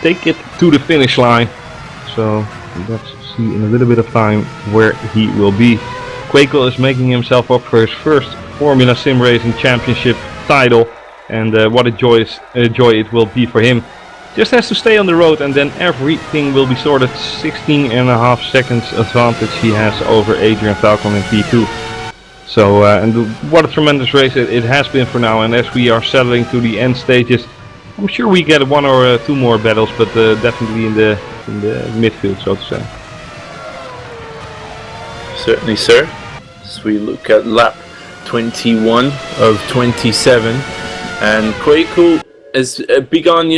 Speaker 2: take it to the finish line. So let's see in a little bit of time where he will be. Quakel is making himself up for his first Formula Sim Racing Championship title, and what a joy it will be for him. Just has to stay on the road and then everything will be sorted. 16.5 seconds advantage he has over Adrian Falcon in P2. So and what a tremendous race it has been for now, and as we are settling to the end stages, I'm sure we get one or two more battles, but definitely in the midfield, so to say.
Speaker 1: Certainly, sir. As we look at lap 21 of 27, and Quakel has begun,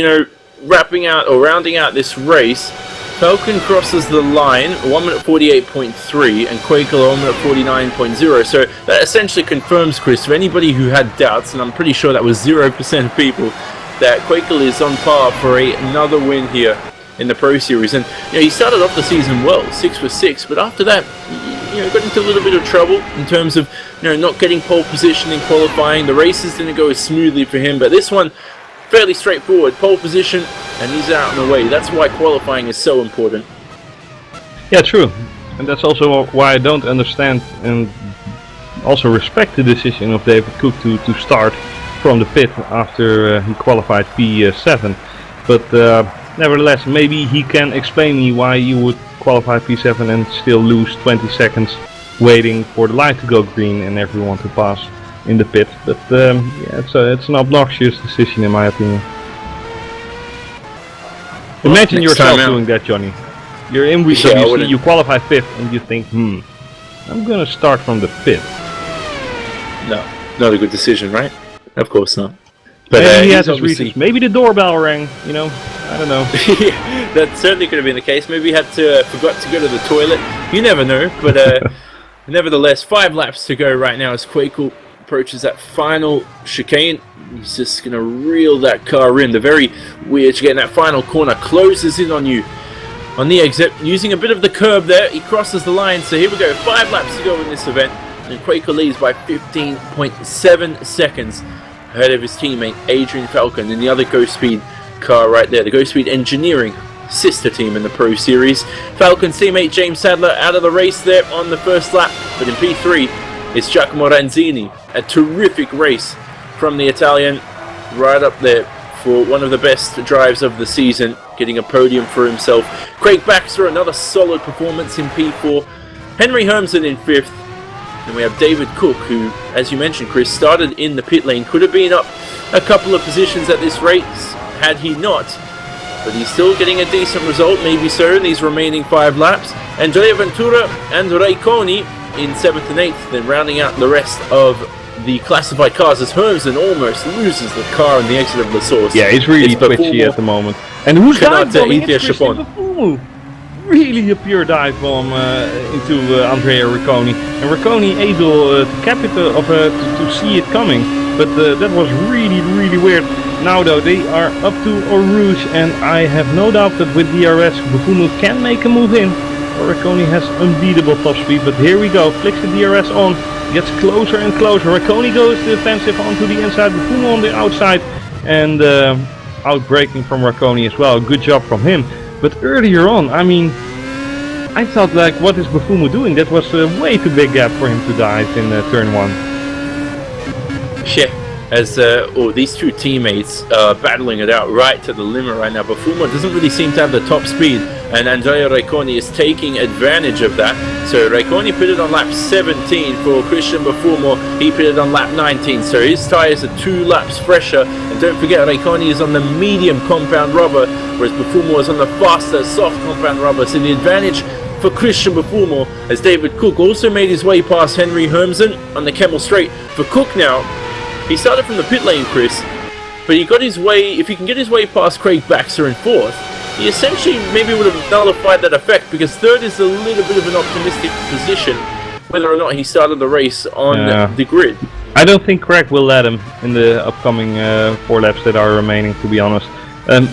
Speaker 1: wrapping out or rounding out this race. Falcon crosses the line 1 minute 48.3 and Quakel 1 minute 49.0. So that essentially confirms, Chris, for anybody who had doubts, and I'm pretty sure that was 0% of people, that Quakel is on par for another win here in the Pro Series. And he started off the season well, 6 for 6, but after that, got into a little bit of trouble in terms of not getting pole position in qualifying. The races didn't go as smoothly for him, but this one fairly straightforward, pole position, and he's out and away. That's why qualifying is so important.
Speaker 2: Yeah, true, and that's also why I don't understand and also respect the decision of David Cook to start from the pit after he qualified P7. But nevertheless, maybe he can explain me why you would qualify P7 and still lose 20 seconds waiting for the light to go green and everyone to pass in the pit. But yeah, it's an obnoxious decision in my opinion. Imagine yourself doing that, Jonny. You're in WC, you qualify 5th and you think, I'm gonna start from the pit.
Speaker 1: No, not a good decision, right? Of course not. But
Speaker 2: he has his reasons. Maybe the doorbell rang, I don't know.
Speaker 1: That certainly could have been the case. Maybe he had to forgot to go to the toilet. You never know. But nevertheless, 5 laps to go right now as Quakel approaches that final chicane. He's just going to reel that car in. The very weird, getting that final corner, closes in on you on the exit. Using a bit of the curb there, he crosses the line. So here we go, 5 laps to go in this event. And Quakel leads by 15.7 seconds ahead of his teammate Adrian Falcon in the other Go Speed car right there, the Go Speed Engineering sister team in the Pro Series. Falcon's teammate James Sadler out of the race there on the first lap, but in P3 it's Giacomo Ranzini. A terrific race from the Italian, right up there for one of the best drives of the season, getting a podium for himself. Craig Baxter, another solid performance in P4. Henry Hermsen in 5th. And we have David Cook, who, as you mentioned, Chris, started in the pit lane. Could have been up a couple of positions at this race had he not. But he's still getting a decent result, maybe so, in these remaining 5 laps. Andrea Ventura and Raikkonen in 7th and 8th, then rounding out the rest of the classified cars as Hermsen almost loses the car on the exit of the source.
Speaker 2: Yeah, he's really twitchy at the moment. And who's dive bombing? It's Christian Buffon. Really a pure dive bomb into Andrea Raikkonen. And Raikkonen able to see it coming. But that was really, really weird. Now though, they are up to Eau Rouge, and I have no doubt that with DRS, Buffon can make a move in. Raikkonen has unbeatable top speed, but here we go, flicks the DRS on, gets closer and closer. Raikkonen goes defensive onto the inside, Buffon on the outside, and outbraking from Raikkonen as well. Good job from him. But earlier on, I mean, I thought like, what is Buffon doing? That was a way too big gap for him to dive in turn 1.
Speaker 1: Yeah, as these two teammates battling it out right to the limit right now. Buffon doesn't really seem to have the top speed, and Andrea Raikkonen is taking advantage of that. So Raikkonen pitted on lap 17 for Christian Buffon. He pitted on lap 19, so his tyres are 2 laps fresher. And don't forget, Raikkonen is on the medium compound rubber, whereas Buffon is on the faster soft compound rubber. So the advantage for Christian Buffon, as David Cook also made his way past Henry Hermsen on the Kemmel Straight. For Cook now, he started from the pit lane, Chris, but he got his way, if he can get his way past Craig Baxter in 4th, he essentially maybe would have nullified that effect, because 3rd is a little bit of an optimistic position, whether or not he started the race on the grid.
Speaker 2: I don't think Craig will let him in the upcoming 4 laps that are remaining, to be honest.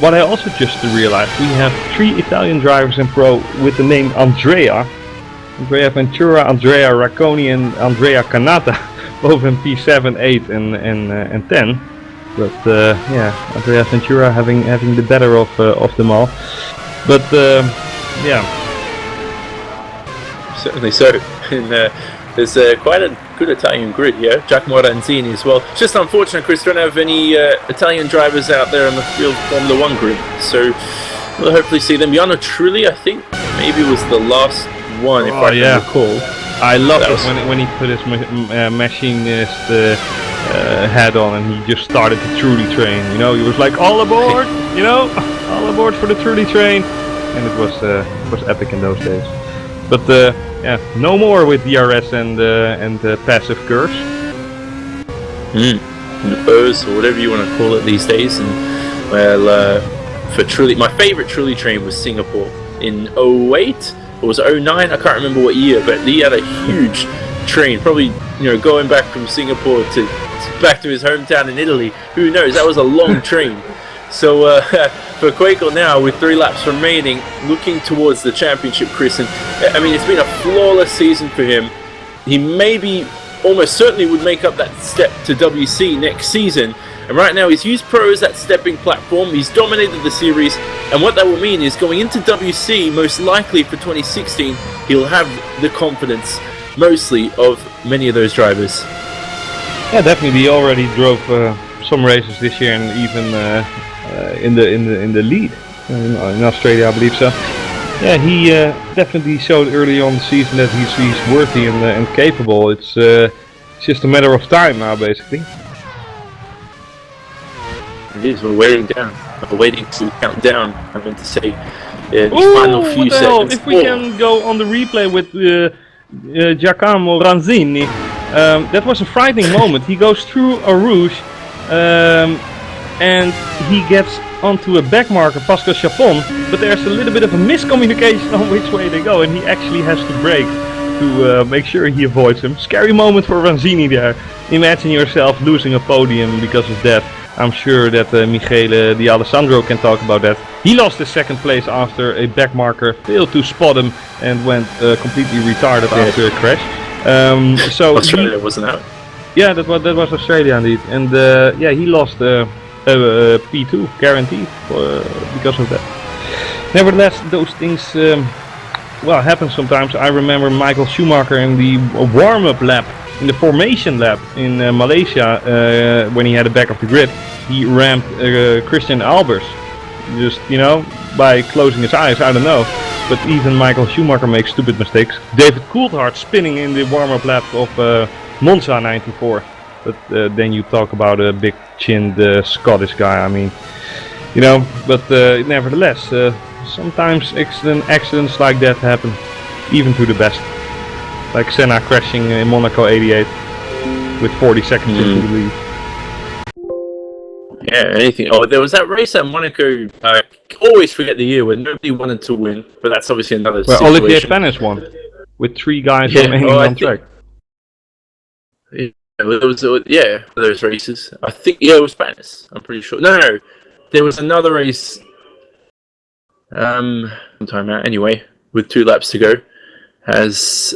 Speaker 2: What I also just realized, we have 3 Italian drivers in Pro with the name Andrea. Andrea Ventura, Andrea Raikkonen and Andrea Kanata, both in P7, 8 and 10. But yeah, Andrea Ventura having the better of them all. But yeah.
Speaker 1: Certainly so. And There's quite a good Italian grid here. Giacomo Ranzini as well. It's just unfortunate, Chris, don't have any Italian drivers out there on the field Formula 1 grid. So we'll hopefully see them. Jano Trulli, I think, maybe was the last one, if I can recall.
Speaker 2: I love it when he put his machinist hat on and he just started the Trulli train. You know, he was like, all aboard, you know, all aboard for the Trulli train. And it was epic in those days. But yeah, no more with DRS and passive curves.
Speaker 1: Burs, or whatever you want to call it these days. And well, for Trulli, my favorite Trulli train was Singapore in 08. It was 09. I can't remember what year, but he had a huge train. Probably, you know, going back from Singapore to back to his hometown in Italy. Who knows? That was a long train. So for Quakel now, with 3 laps remaining, looking towards the championship, Chris, and I mean, it's been a flawless season for him. He maybe, almost certainly would make up that step to WC next season. And right now, he's used Pro as that stepping platform. He's dominated the series, and what that will mean is going into WC, most likely for 2016, he'll have the confidence, mostly, of many of those drivers.
Speaker 2: Yeah, definitely. He already drove some races this year, and even in the lead in Australia, I believe so. Yeah, he definitely showed early on the season that he's worthy and capable. It's just a matter of time now, basically.
Speaker 1: It is. We're waiting to count down. I meant to say, final few seconds.
Speaker 2: If we can go on the replay with Giacomo Ranzini, that was a frightening moment. He goes through a rouge. And he gets onto a back marker, Pascal Chapon, but there's a little bit of a miscommunication on which way they go, and he actually has to brake to make sure he avoids him. Scary moment for Ranzini there. Imagine yourself losing a podium because of that. I'm sure that Michele Di Alessandro can talk about that. He lost his second place after a back marker failed to spot him and went completely retarded after a crash. So
Speaker 1: Australia wasn't out.
Speaker 2: Yeah, that was Australia indeed, and yeah, he lost P2 guaranteed because of that. Nevertheless, those things happen sometimes. I remember Michael Schumacher in the warm-up lap, in the formation lap in Malaysia, when he had the back of the grid, he rammed Christian Albers, just, you know, by closing his eyes. I don't know. But even Michael Schumacher makes stupid mistakes. David Coulthard spinning in the warm-up lap of Monza 94, but then you talk about a big-chinned Scottish guy. I mean, you know, but nevertheless, sometimes accidents like that happen, even to the best. Like Senna crashing in Monaco 88 with 40 seconds into the lead.
Speaker 1: Yeah, anything. Oh, there was that race at Monaco. I always forget the year when nobody wanted to win, but that's obviously another situation.
Speaker 2: Olivier Panis won with 3 guys remaining on track.
Speaker 1: Yeah, there was those races. I think it was Panis. I'm pretty sure. No, there was another race. Sometime out anyway, with 2 laps to go, has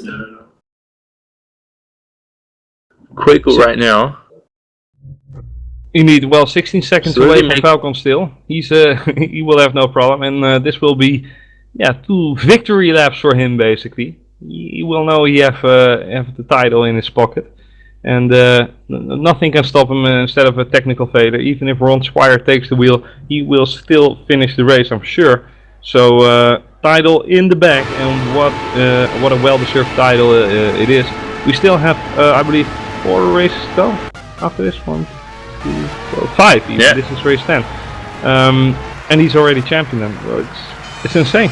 Speaker 1: Quakel right now.
Speaker 2: Indeed, well, 16 seconds away from Falcon still. He's he will have no problem, and this will be 2 victory laps for him basically. He will know he have the title in his pocket. And nothing can stop him instead of a technical failure. Even if Ron Squire takes the wheel, he will still finish the race, I'm sure. So title in the bag, and what a well-deserved title it is. We still have, I believe, 4 races to go after this one. 2, 4, 5 even. Yeah. This is race 10. And he's already champion then. So it's insane.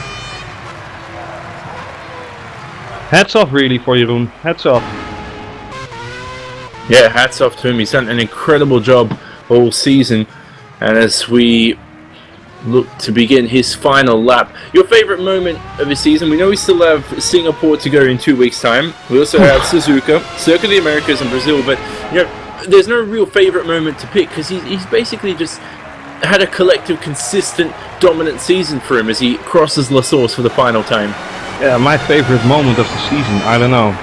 Speaker 2: Hats off really for Jeroen. Hats off.
Speaker 1: Yeah, hats off to him. He's done an incredible job all season. And as we look to begin his final lap, your favourite moment of the season? We know we still have Singapore to go in 2 weeks' time. We also have Suzuka, Circuit of the Americas and Brazil. But you know, there's no real favourite moment to pick because he's basically just had a collective, consistent, dominant season for him as he crosses La Source for the final time.
Speaker 2: Yeah, my favourite moment of the season, I don't know.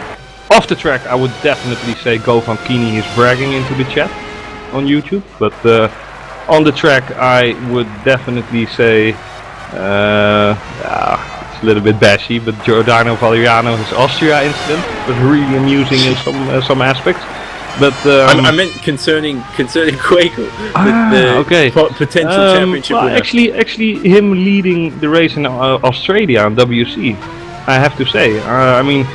Speaker 2: Off the track, I would definitely say Go Van Kini is bragging into the chat on YouTube, but on the track, I would definitely say a little bit bashy, but Giordano Valeriano, his Austria incident, was really amusing in some aspects. But
Speaker 1: I meant concerning Quakel,
Speaker 2: okay.
Speaker 1: Potential championship
Speaker 2: well,
Speaker 1: winner.
Speaker 2: actually, him leading the race in Australia on WC, I have to say, I mean,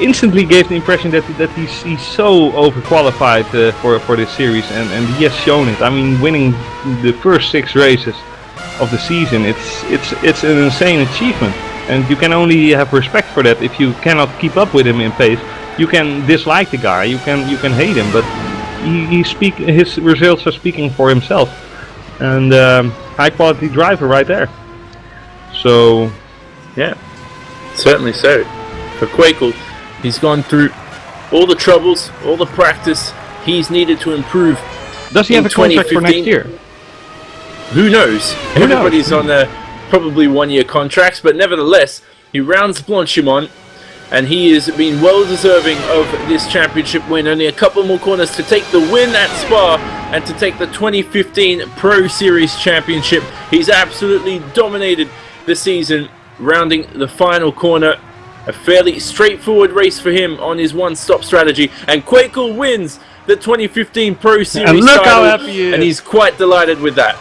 Speaker 2: instantly gave the impression that he's so overqualified for this series, and he has shown it. I mean, winning the first 6 races of the season, it's an insane achievement, and you can only have respect for that. If you cannot keep up with him in pace, you can dislike the guy, you can hate him, but his results are speaking for himself, and high quality driver right there. So
Speaker 1: yeah, certainly so. For Quakel, he's gone through all the troubles, all the practice he's needed to improve.
Speaker 2: Does he have a contract for next year?
Speaker 1: Who knows? Everybody's on probably 1-year contracts, but nevertheless, he rounds Blanchimont, and he has been well deserving of this championship win. Only a couple more corners to take the win at Spa and to take the 2015 Pro Series Championship. He's absolutely dominated the season, rounding the final corner. A fairly straightforward race for him on his one-stop strategy, and Quakel wins the 2015 Pro Series
Speaker 2: and look
Speaker 1: title,
Speaker 2: how happy he is.
Speaker 1: And he's quite delighted with that.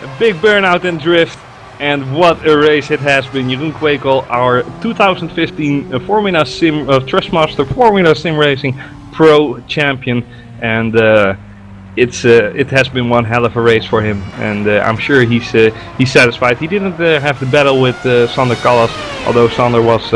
Speaker 2: A big burnout and drift, and what a race it has been. Jeroen Quakel, our 2015 Thrustmaster Formula Sim Racing Pro Champion, and it has been one hell of a race for him, and I'm sure he's satisfied. He didn't have the battle with Sander Callas, although Sander was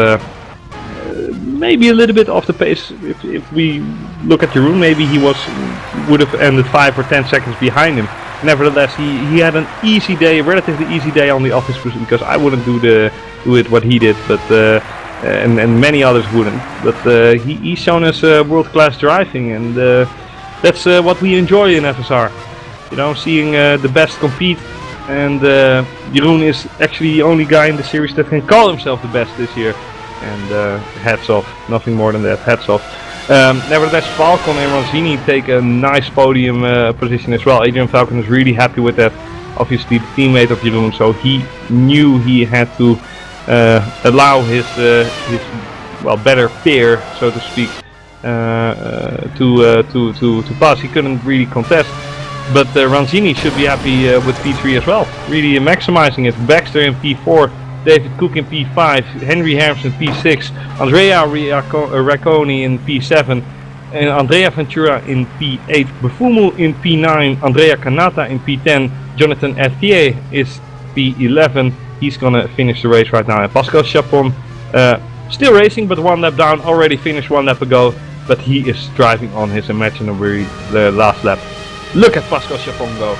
Speaker 2: maybe a little bit off the pace. If we look at Jeroen, maybe he would have ended 5 or 10 seconds behind him. Nevertheless, he had an easy day, a relatively easy day on the office, because I wouldn't do it what he did, but and many others wouldn't. But he's shown us world-class driving, and that's what we enjoy in FSR. You know, seeing the best compete, and Jeroen is actually the only guy in the series that can call himself the best this year. And hats off, nothing more than that, hats off. Nevertheless, Falcon and Ronzini take a nice podium position as well. Adrian Falcon is really happy with that. Obviously the teammate of Jeroen, so he knew he had to allow his better pair, so to speak, to pass. He couldn't really contest, but Ronzini should be happy with P3 as well. Really maximizing it. Baxter in P4. David Cook in P5, Henry Harrison P6, Andrea Racconi in P7, and Andrea Ventura in P8, Bufumu in P9, Andrea Canata in P10, Jonathan Etier is P11, he's gonna finish the race right now, and Pascal Chapon still racing, but 1 lap down, already finished 1 lap ago, but he is driving on his imaginary last lap. Look at Pascal Chapon go.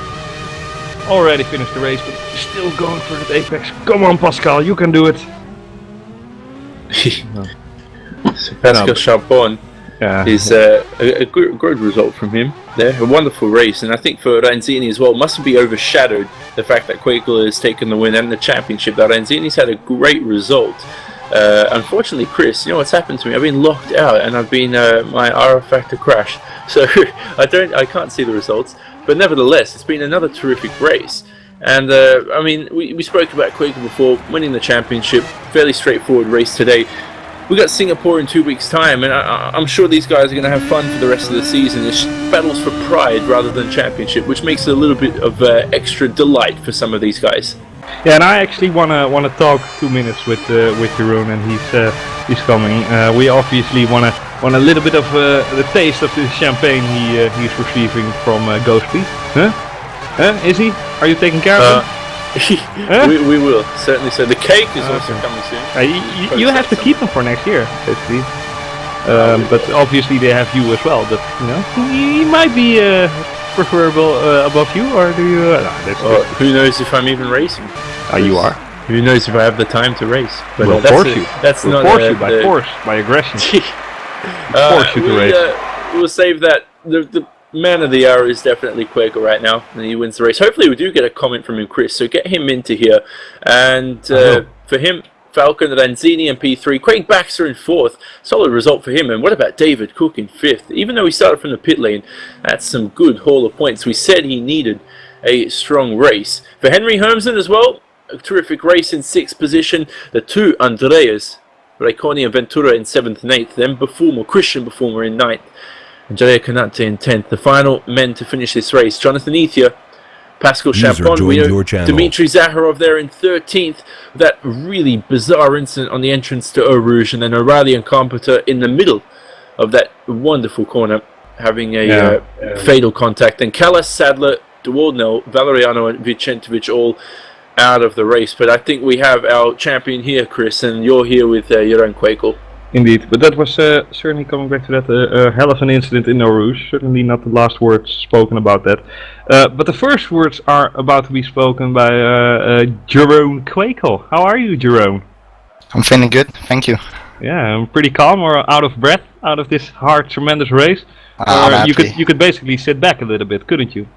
Speaker 2: Already finished the race, but still going for the apex. Come on, Pascal, you can do it.
Speaker 1: So Pascal Chapon is a good result from him there. A wonderful race, and I think for Ranzini as well, mustn't be overshadowed the fact that Quakel has taken the win and the championship. That Ranzini's had a great result. Unfortunately, Chris, you know what's happened to me? I've been locked out, and I've been my rFactor crash, so I can't see the results. But nevertheless, it's been another terrific race. And I mean, we spoke about Quakel before, winning the championship, fairly straightforward race today. We got Singapore in 2 weeks' time, and I'm sure these guys are going to have fun for the rest of the season. It's battles for pride rather than championship, which makes it a little bit of extra delight for some of these guys.
Speaker 2: Yeah, and I actually wanna talk 2 minutes with Jeroen, and he's coming. We obviously want a little bit of the taste of the champagne he's receiving from Ghostly. Huh? Is he? Are you taking care of him?
Speaker 1: We will, certainly. So the cake is also coming soon.
Speaker 2: You have to keep him for next year, basically. But obviously they have you as well. But you know, he might be preferable above you, or do you?
Speaker 1: Who knows if I'm even racing?
Speaker 2: You are.
Speaker 1: Who knows if I have the time to race? But
Speaker 2: we'll force you.
Speaker 1: That's
Speaker 2: we'll
Speaker 1: not
Speaker 2: force you by force, by aggression. Force you to race.
Speaker 1: We'll save that. The man of the hour is definitely Quakel right now, and he wins the race. Hopefully we do get a comment from him, Chris, so get him into here. And for him, Falcon, Ranzini in P3, Craig Baxter in 4th, solid result for him. And what about David Cook in 5th? Even though he started from the pit lane, that's some good haul of points. We said he needed a strong race. For Henry Hermsen as well, a terrific race in 6th position. The two Andreas, Raikkonen and Ventura in 7th and 8th. Then Christian Bufumer in 9th. And Jaya Kanate in 10th. The final men to finish this race. Jonathan Ethier, Pascal Champon, Dmitry Zaharov there in 13th. That really bizarre incident on the entrance to Eau Rouge, and then O'Reilly and Carpenter in the middle of that wonderful corner, having a fatal contact. And Callas, Sadler, Dewaldnell, Valeriano and Vicentovic all out of the race. But I think we have our champion here, Chris, and you're here with Jeroen Kwekel.
Speaker 2: Indeed, but that was certainly, coming back to that, a hell of an incident in Eau Rouge. Certainly not the last words spoken about that. But the first words are about to be spoken by Jeroen Kwekel. How are you, Jeroen?
Speaker 3: I'm feeling good, thank you.
Speaker 2: Yeah, I'm pretty calm or out of breath out of this hard, tremendous race. You could basically sit back a little bit, couldn't you?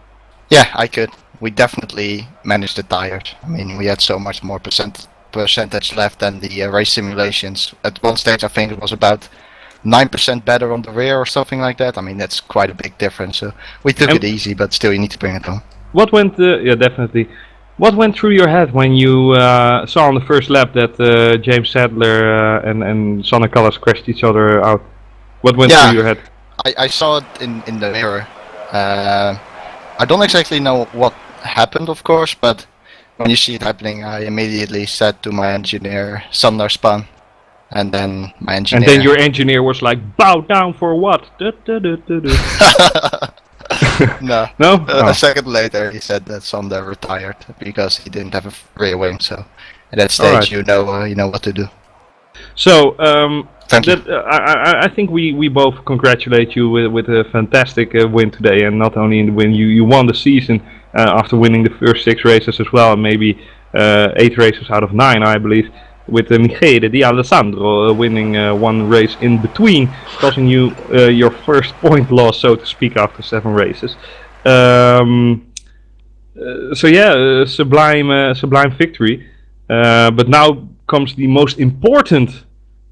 Speaker 3: Yeah, I could. We definitely managed the tires. I mean, we had so much more percentage left than the race simulations. At one stage I think it was about 9% better on the rear or something like that. I mean, that's quite a big difference, so we took it easy, but still you need to bring it home.
Speaker 2: What went definitely. What went through your head when you saw on the first lap that James Sadler and Sonny Callas crashed each other out? What went through your head?
Speaker 3: I saw it in the mirror. I don't exactly know what happened, of course, but when you see it happening, I immediately said to my engineer, Sander Span, and then my engineer...
Speaker 2: And then your engineer was like, bow down for what?
Speaker 3: No.
Speaker 2: No?
Speaker 3: A second later he said that Sander retired because he didn't have a rear wing, so at that stage you know what to do.
Speaker 2: So,
Speaker 3: Thank you.
Speaker 2: I think we both congratulate you with a fantastic win today, and not only in the win, you won the season after winning the first 6 races as well, and maybe 8 races out of 9, I believe, with Michele Di Alessandro winning 1 race in between, causing you your first point loss, so to speak, after 7 races. So yeah, sublime victory. But now comes the most important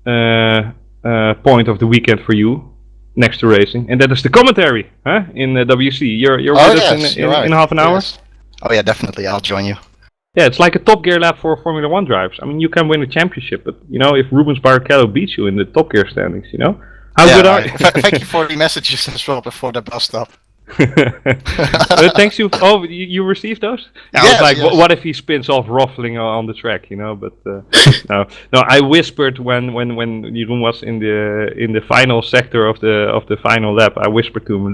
Speaker 2: point of the weekend for you, next to racing, and that is the commentary, in WC. You're with us in half an hour?
Speaker 3: Yes. Oh yeah, definitely, I'll join you.
Speaker 2: Yeah, it's like a Top Gear lap for Formula 1 drivers. I mean, you can win a championship, but you know, if Rubens Barrichello beats you in the Top Gear standings, you know, how good are you?
Speaker 3: Thank you for the messages as well before the bus stop.
Speaker 2: Thanks you. Oh, you received those? I was like, what if he spins off ruffling on the track, you know? But no. I whispered when Jeroen was in the final sector of the final lap. I whispered to him,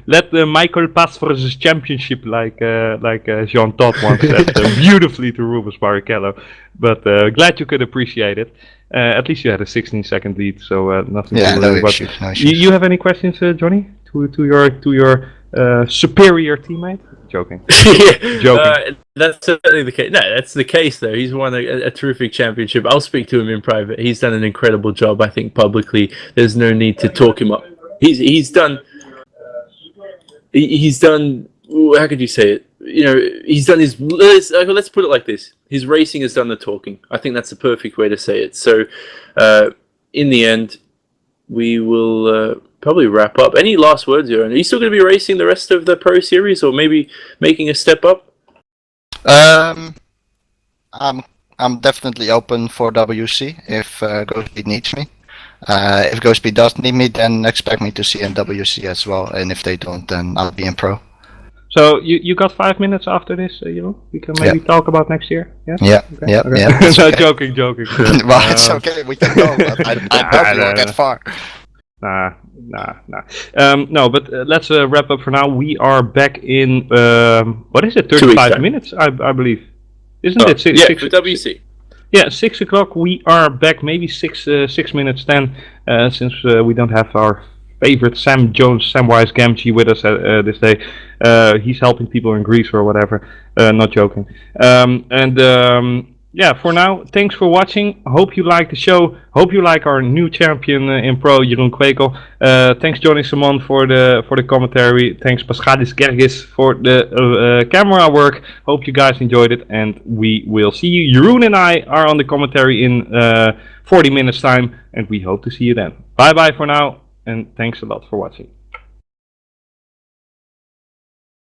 Speaker 2: let Michael pass for his championship, like Jean Todt once said beautifully to Rubens Barrichello. But glad you could appreciate it. At least you had a 16-second lead, so nothing.
Speaker 3: Yeah, no issues.
Speaker 2: You have any questions, Jonny? To your superior teammate? Joking. Joking.
Speaker 1: That's certainly the case. No, that's the case though. He's won a terrific championship. I'll speak to him in private. He's done an incredible job. I think publicly, there's no need to talk him up. He's done. How could you say it? You know, he's done his. Let's put it like this: his racing has done the talking. I think that's the perfect way to say it. So, in the end, we will. Probably wrap up. Any last words, Jeroen? Are you still going to be racing the rest of the Pro Series, or maybe making a step up?
Speaker 3: I'm definitely open for WC if GoSpeed needs me. If GoSpeed does need me, then expect me to see in WC as well. And if they don't, then I'll be in Pro.
Speaker 2: So you got 5 minutes after this, we can maybe talk about next year. Yes?
Speaker 3: Yeah.
Speaker 2: Okay.
Speaker 3: Yeah.
Speaker 2: Okay.
Speaker 3: Yeah.
Speaker 2: No,
Speaker 3: Okay.
Speaker 2: joking.
Speaker 3: Well, it's okay. We can go. But I don't go that far.
Speaker 2: Nah. No, but let's wrap up for now. We are back in, what is it, 35 minutes, I believe. Isn't it?
Speaker 1: For WC.
Speaker 2: Yeah, 6 o'clock. We are back, maybe 6 minutes then, since we don't have our favorite Samwise Gamgee with us this day. He's helping people in Greece or whatever. Not joking. Yeah, for now, thanks for watching. Hope you like the show. Hope you like our new champion in Pro, Jeroen Kwekel. Thanks Jonny Simon for the commentary. Thanks Pashalis Gergis for the camera work. Hope you guys enjoyed it, and we will see you. Jeroen and I are on the commentary in 40 minutes time, and we hope to see you then. Bye bye for now, and thanks a lot for watching.